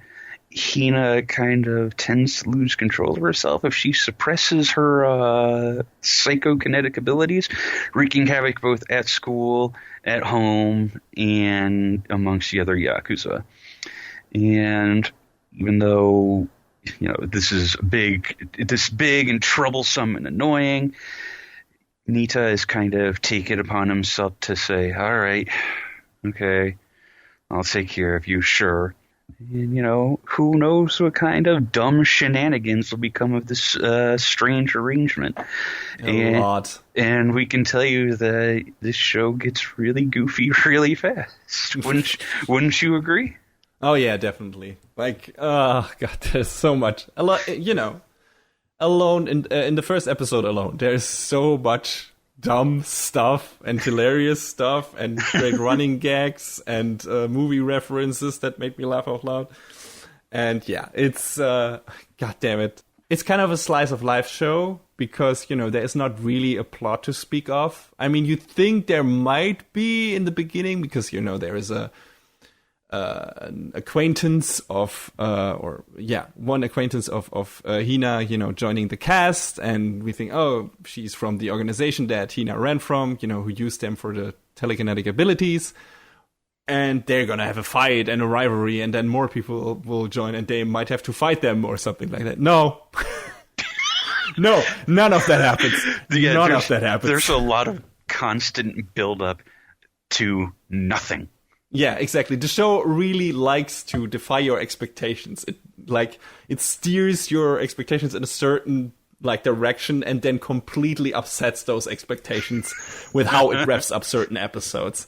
Hina kind of tends to lose control of herself if she suppresses her psychokinetic abilities, wreaking havoc both at school, at home, and amongst the other Yakuza. And even though, this is big and troublesome and annoying, Nita has kind of taken upon himself to say, all right, okay, I'll take care of you, sure. And, who knows what kind of dumb shenanigans will become of this strange arrangement. A lot. And we can tell you that this show gets really goofy really fast. Wouldn't you agree? Oh, yeah, definitely. Like, oh, God, there's so much. A lot, alone, in the first episode alone, there's so much dumb stuff and hilarious stuff and great running gags and movie references that made me laugh out loud. And yeah, it's God damn it, it's kind of a slice of life show because there is not really a plot to speak of. I mean, you think there might be in the beginning because there is an acquaintance of one acquaintance of Hina joining the cast, and we think, oh, she's from the organization that Hina ran from, who used them for the telekinetic abilities, and they're gonna have a fight and a rivalry, and then more people will join and they might have to fight them or something like that. No. No, none of that happens. None of that happens. There's a lot of constant build-up to nothing. Yeah, exactly. The show really likes to defy your expectations. It steers your expectations in a certain direction and then completely upsets those expectations with how it wraps up certain episodes.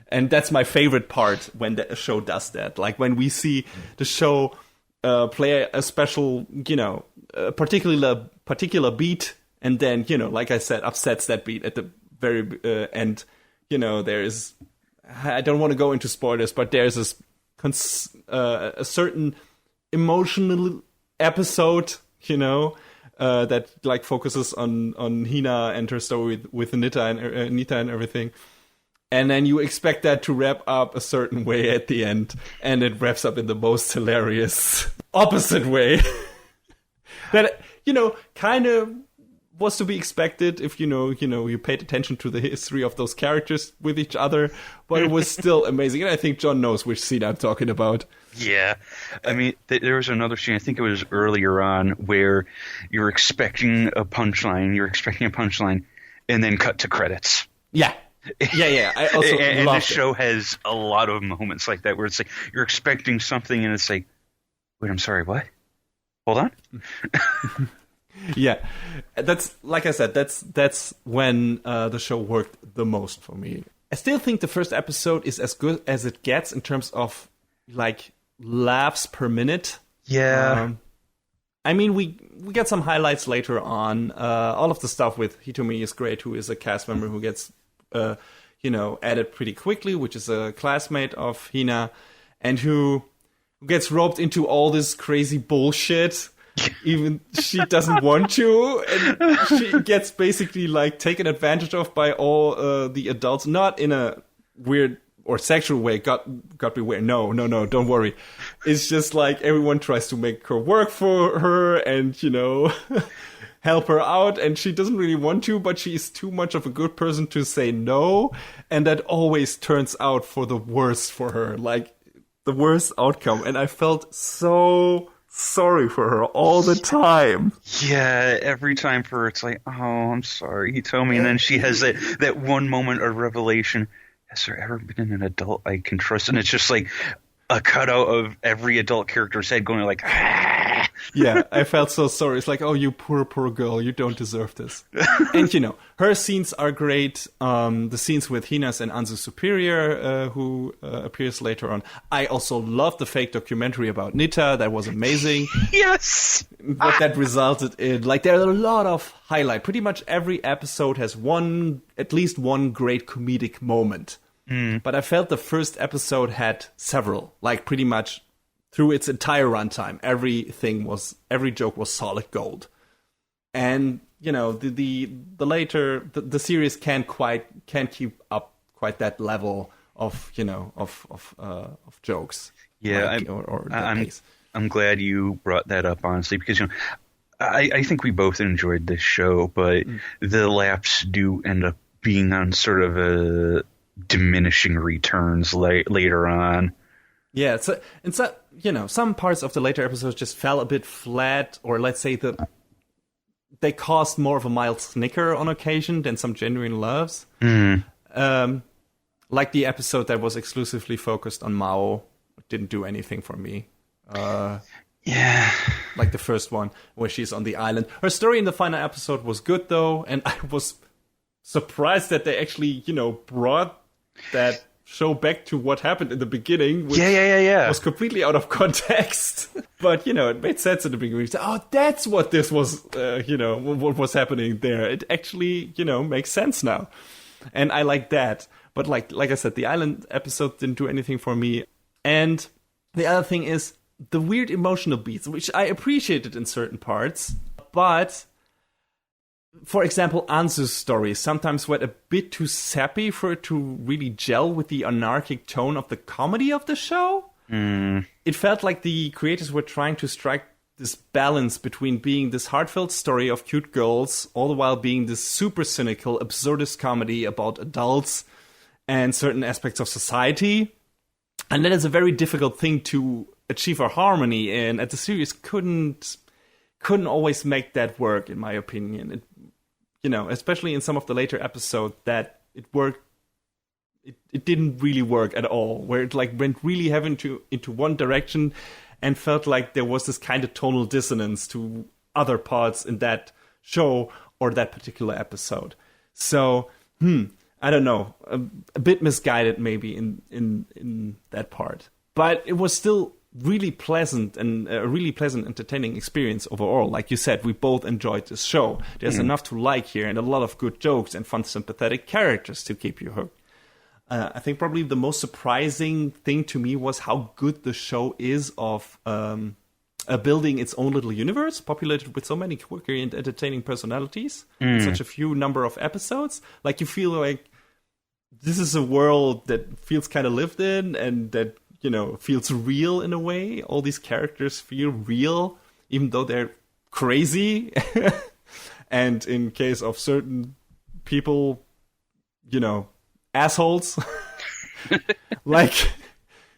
And that's my favorite part when the show does that. Like when we see the show play a special, particular beat, and then like I said, upsets that beat at the very end. There is. I don't want to go into spoilers, but there's a certain emotional episode, that focuses on Hina and her story with Nita and everything. And then you expect that to wrap up a certain way at the end, and it wraps up in the most hilarious opposite way. That kind of was to be expected if you paid attention to the history of those characters with each other, but it was still amazing. And I think John knows which scene I'm talking about. Yeah. I mean, there was another scene, I think it was earlier on, where you're expecting a punchline, and then cut to credits. Yeah. Yeah. I also and the show has a lot of moments like that where it's like you're expecting something and it's like, wait, I'm sorry, what? Hold on. Yeah, that's like I said. That's when the show worked the most for me. I still think the first episode is as good as it gets in terms of laughs per minute. Yeah. I mean, we get some highlights later on. All of the stuff with Hitomi is great, who is a cast member who gets added pretty quickly, which is a classmate of Hina, and who gets roped into all this crazy bullshit. Even she doesn't want to, and she gets basically taken advantage of by all the adults, not in a weird or sexual way. God beware! No, don't worry. It's just everyone tries to make her work for her and help her out, and she doesn't really want to, but she's too much of a good person to say no, and that always turns out for the worst for her, the worst outcome. And I felt so sorry for her all the time. Yeah, every time for her, it's like, oh, I'm sorry, he told me. And then she has that one moment of revelation. Has there ever been an adult I can trust? And it's just like, a cutout of every adult character's head going like, ah. Yeah, I felt so sorry. It's like, oh, you poor girl, you don't deserve this. And, her scenes are great. The scenes with Hinas and Anzu Superior, who appears later on. I also love the fake documentary about Nita. That was amazing. Yes! What that resulted in. Like, there are a lot of highlight. Pretty much every episode has at least one great comedic moment. But I felt the first episode had several. Like, pretty much through its entire runtime, every joke was solid gold. And, the later, the series can't keep up quite that level of, of jokes. Yeah, I'm glad you brought that up, honestly, because, I think we both enjoyed this show, but the laughs do end up being on sort of a diminishing returns later on. Yeah, some parts of the later episodes just fell a bit flat, or let's say they caused more of a mild snicker on occasion than some genuine laughs. Like the episode that was exclusively focused on Mao didn't do anything for me. Yeah. Like the first one, where she's on the island. Her story in the final episode was good, though, and I was surprised that they actually, brought that show back to what happened in the beginning, which was completely out of context. But, it made sense in the beginning. Oh, that's what this was, what was happening there. It actually, makes sense now. And I like that. But like I said, the island episode didn't do anything for me. And the other thing is the weird emotional beats, which I appreciated in certain parts. But, for example, Anzu's story sometimes went a bit too sappy for it to really gel with the anarchic tone of the comedy of the show. It felt like the creators were trying to strike this balance between being this heartfelt story of cute girls, all the while being this super cynical, absurdist comedy about adults and certain aspects of society. And that is a very difficult thing to achieve a harmony in, and the series couldn't always make that work, in my opinion. Especially in some of the later episodes, that it worked. It didn't really work at all, where it went really heavy into one direction, and felt like there was this kind of tonal dissonance to other parts in that show or that particular episode. So, I don't know, a bit misguided maybe in that part, but it was still really pleasant and a really pleasant, entertaining experience overall. Like you said, we both enjoyed this show. There's enough to like here, and a lot of good jokes and fun, sympathetic characters to keep you hooked. I think probably the most surprising thing to me was how good the show is of building its own little universe, populated with so many quirky and entertaining personalities in such a few number of episodes. Like, you feel like this is a world that feels kind of lived in, and that feels real in a way. All these characters feel real, even though they're crazy. And in case of certain people, assholes. Like,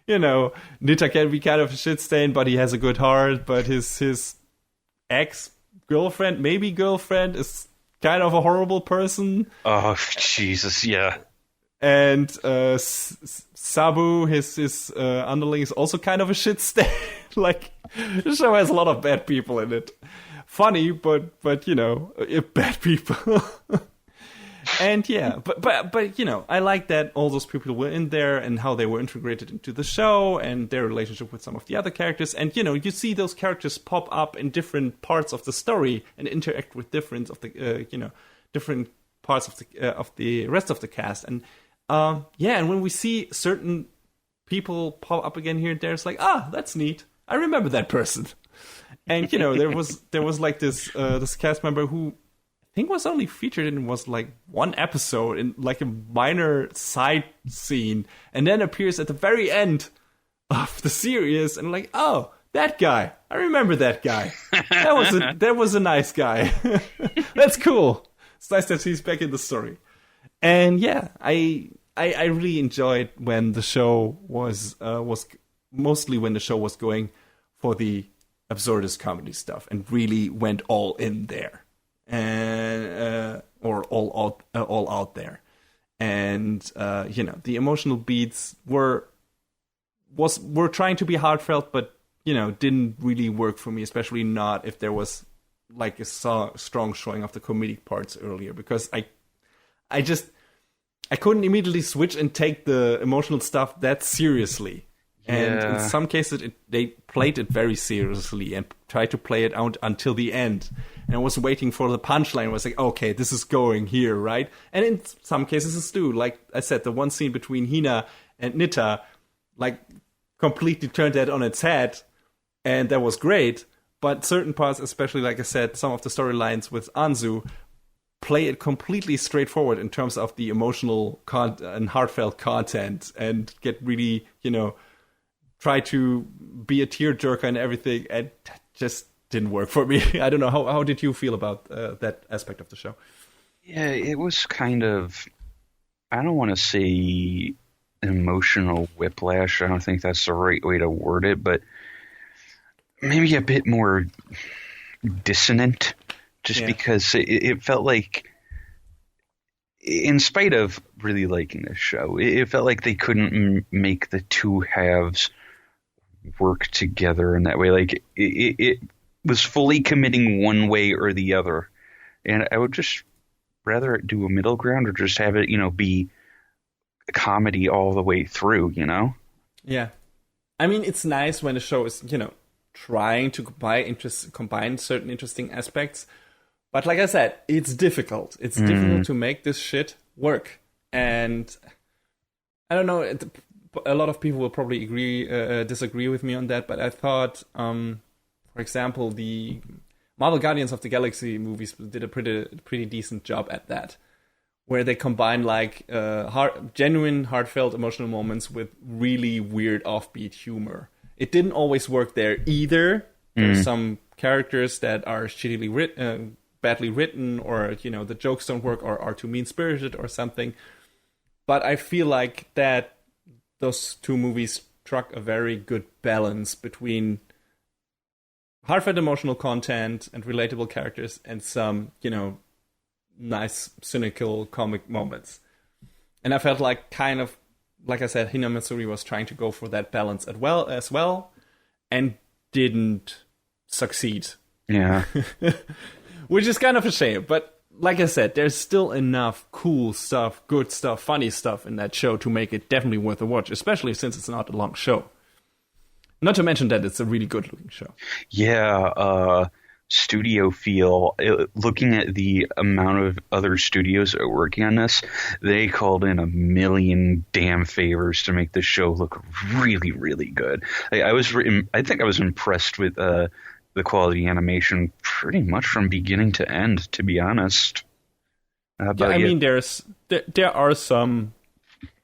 Nita can be kind of a shit stain, but he has a good heart. But his ex-girlfriend, maybe girlfriend, is kind of a horrible person. Oh, Jesus, yeah. And Sabu, his underling, is also kind of a shit stain. Like, the show has a lot of bad people in it. Funny, but bad people. And yeah, but I like that all those people were in there, and how they were integrated into the show, and their relationship with some of the other characters. And you see those characters pop up in different parts of the story and interact with different parts of the rest of the cast. And and when we see certain people pop up again here and there, it's like, that's neat. I remember that person. And there was like this cast member who I think was only featured in one episode in like a minor side scene, and then appears at the very end of the series, and like, oh, that guy, I remember that guy. That was a nice guy. That's cool. It's nice that he's back in the story. And yeah, I really enjoyed when the show was mostly when the show was going for the absurdist comedy stuff and really went all in there. And or all out there, and the emotional beats were were trying to be heartfelt, but didn't really work for me, especially not if there was like a strong showing of the comedic parts earlier, because I couldn't immediately switch and take the emotional stuff that seriously. And in some cases, they played it very seriously and tried to play it out until the end. And I was waiting for the punchline. I was like, okay, this is going here, right? And in some cases, it's true. Like I said, the one scene between Hina and Nita, like, completely turned that on its head. And that was great. But certain parts, especially, like I said, some of the storylines with Anzu, play it completely straightforward in terms of the emotional and heartfelt content, and get really, try to be a tearjerker and everything, and just didn't work for me. I don't know. How did you feel about that aspect of the show? Yeah, it was kind of, I don't want to say emotional whiplash. I don't think that's the right way to word it, but maybe a bit more dissonant, just because it felt like, in spite of really liking this show, it felt like they couldn't make the two halves work together in that way. Like, it was fully committing one way or the other. And I would just rather do a middle ground, or just have it, be a comedy all the way through, Yeah. I mean, it's nice when a show is, trying to combine certain interesting aspects. But like I said, it's difficult. It's difficult to make this shit work. And I don't know, a lot of people will probably disagree with me on that, but I thought, for example, the Marvel Guardians of the Galaxy movies did a pretty decent job at that, where they combine like genuine, heartfelt, emotional moments with really weird, offbeat humor. It didn't always work there either. There's some characters that are badly written, or the jokes don't work, or are too mean-spirited or something. But I feel like that those two movies struck a very good balance between heartfelt emotional content and relatable characters, and some, nice cynical comic moments. And I felt like, kind of, like I said, Hinamatsuri was trying to go for that balance as well, and didn't succeed. Yeah. Which is kind of a shame, but like I said, there's still enough cool stuff, good stuff, funny stuff in that show to make it definitely worth a watch, especially since it's not a long show. Not to mention that it's a really good-looking show. Yeah, studio feel. Looking at the amount of other studios that are working on this, they called in a million damn favors to make this show look really, really good. I think I was impressed with the quality animation pretty much from beginning to end, to be honest. I mean, there are some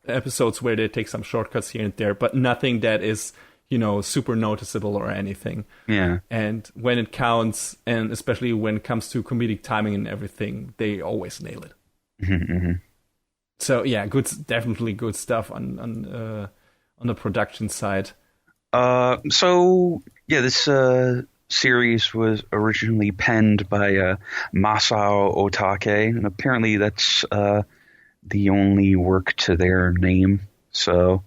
episodes where they take some shortcuts here and there, but nothing that is, super noticeable or anything. Yeah. And when it counts, and especially when it comes to comedic timing and everything, they always nail it. Mm-hmm. So yeah, definitely good stuff on the production side. So yeah, this series was originally penned by Masao Otake, and apparently that's the only work to their name. So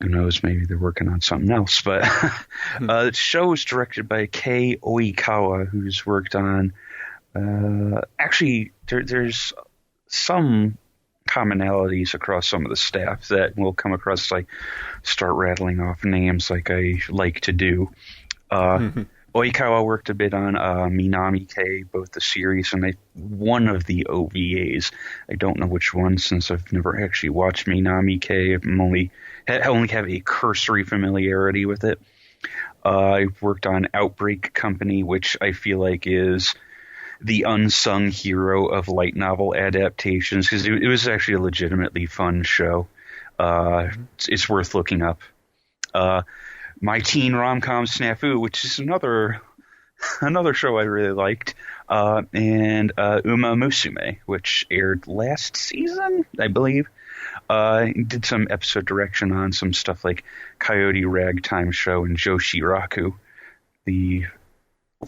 who knows, maybe they're working on something else. But the show is directed by Kei Oikawa, who's worked on actually there's some commonalities across some of the staff that we'll come across, like start rattling off names like I like to do. Oikawa worked a bit on Minami K, both the series and one of the OVAs. I don't know which one, since I've never actually watched Minami K. I only have a cursory familiarity with it. I've worked on Outbreak Company, which I feel like is the unsung hero of light novel adaptations, because it was actually a legitimately fun show. It's worth looking up. My teen rom-com Snafu, which is another show I really liked, and Uma Musume, which aired last season, I believe. Did some episode direction on some stuff like Coyote Ragtime Show and Joshiraku, the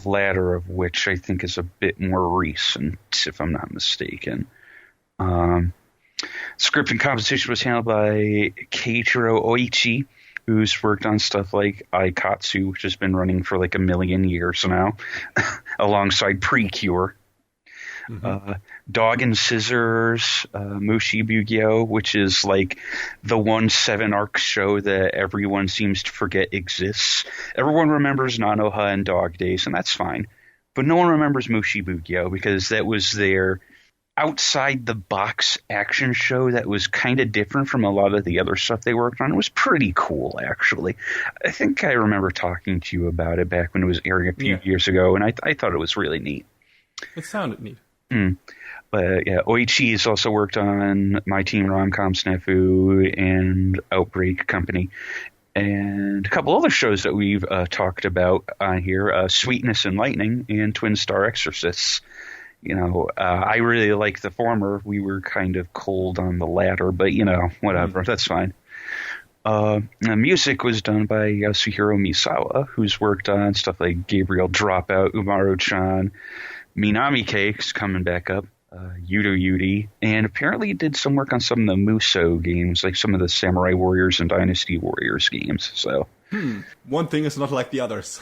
latter of which I think is a bit more recent, if I'm not mistaken. Script and composition was handled by Keiichiro Oichi, who's worked on stuff like Aikatsu, which has been running for like a million years now, alongside Precure. Dog and Scissors, Mushi which is like the 1 7-arc show that everyone seems to forget exists. Everyone remembers Nanoha and Dog Days, and that's fine. But no one remembers Mushi because that was their outside-the-box action show that was kind of different from a lot of the other stuff they worked on. It was pretty cool, actually. I think I remember talking to you about it back when it was airing a few years ago, and I thought it was really neat. It sounded neat. But yeah, Oichi has also worked on My Teen Rom-Com Snafu and Outbreak Company, and a couple other shows that we've talked about on here, Sweetness and Lightning and Twin Star Exorcists. I really like the former. We were kind of cold on the latter, but whatever, that's fine. The music was done by Yasuhiro Misawa, who's worked on stuff like Gabriel Dropout, Umaru-chan, Minami Cake's coming back up, Yudo Yudi, and apparently did some work on some of the Musou games, like some of the Samurai Warriors and Dynasty Warriors games. So, one thing is not like the others.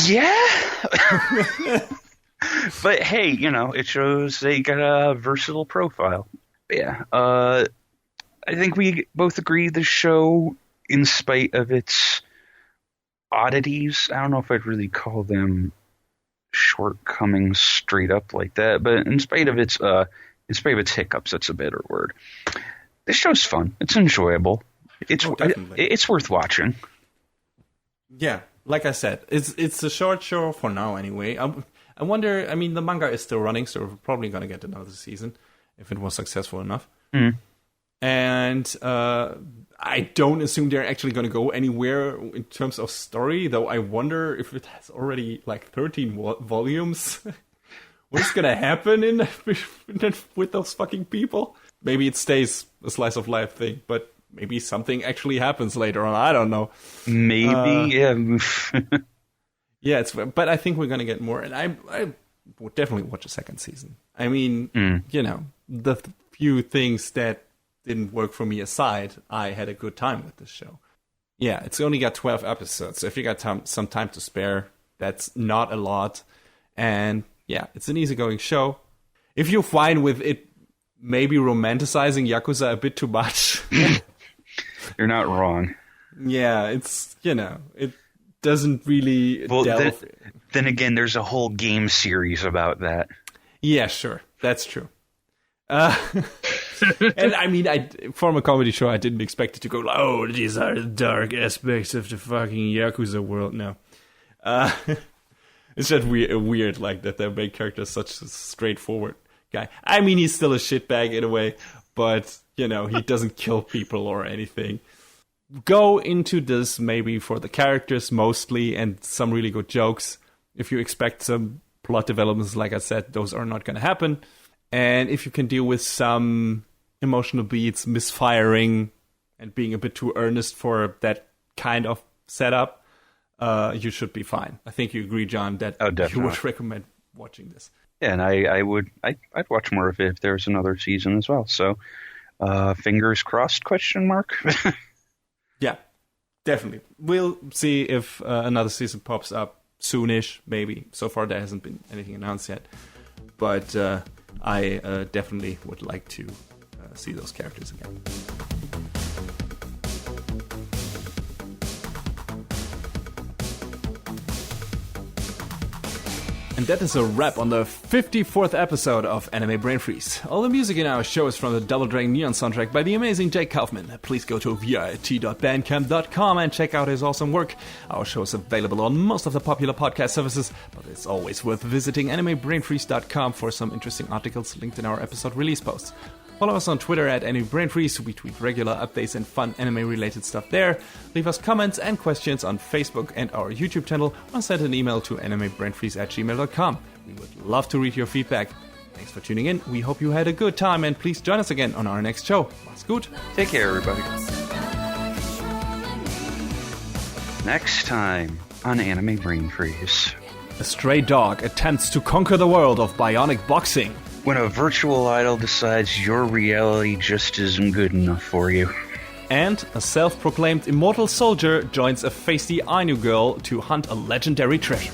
Yeah. But hey, it shows they got a versatile profile. Yeah. I think we both agree the show, in spite of its oddities, I don't know if I'd really call them shortcomings straight up like that, but in spite of its hiccups, that's a better word. This show's fun. It's enjoyable. It's worth watching. Yeah, like I said, it's a short show for now anyway. I wonder, the manga is still running, so we're probably going to get another season if it was successful enough. And I don't assume they're actually going to go anywhere in terms of story, though I wonder if it has already like 13 volumes. What's going to happen with those fucking people? Maybe it stays a slice of life thing, but maybe something actually happens later on. I don't know. Maybe, yeah. Yeah, but I think we're going to get more, and I would definitely watch a second season. The few things that didn't work for me aside, I had a good time with this show. Yeah, it's only got 12 episodes, so if you got some time to spare, that's not a lot. And yeah, it's an easygoing show. If you're fine with it maybe romanticizing Yakuza a bit too much... You're not wrong. Yeah, it's, it doesn't really delve... Then again, there's a whole game series about that. Yeah, sure. That's true. And from a comedy show, I didn't expect it to go, oh, these are the dark aspects of the fucking Yakuza world. No. It's just weird, like, that their main character is such a straightforward guy. He's still a shitbag in a way, but, he doesn't kill people or anything. Go into this maybe for the characters mostly and some really good jokes. If you expect some plot developments, like I said, those are not going to happen. And if you can deal with some emotional beats, misfiring, and being a bit too earnest for that kind of setup, you should be fine. I think you agree, John, that you would recommend watching this. Yeah, and I'd watch more of it if there's another season as well. So, fingers crossed, ? Yeah, definitely. We'll see if another season pops up soonish, maybe. So far, there hasn't been anything announced yet. But I definitely would like to see those characters again. And that is a wrap on the 54th episode of Anime Brain Freeze. All the music in our show is from the Double Dragon Neon soundtrack by the amazing Jake Kaufman. Please go to vit.bandcamp.com and check out his awesome work. Our show is available on most of the popular podcast services, but it's always worth visiting animebrainfreeze.com for some interesting articles linked in our episode release posts. Follow us on Twitter at AnimeBrainFreeze. We tweet regular updates and fun anime-related stuff there. Leave us comments and questions on Facebook and our YouTube channel, or send an email to animebrainfreeze@gmail.com. We would love to read your feedback. Thanks for tuning in. We hope you had a good time, and please join us again on our next show. Mach's gut. Take care, everybody. Next time on Anime Brain Freeze. A stray dog attempts to conquer the world of bionic boxing. When a virtual idol decides your reality just isn't good enough for you. And a self-proclaimed immortal soldier joins a feisty Ainu girl to hunt a legendary treasure.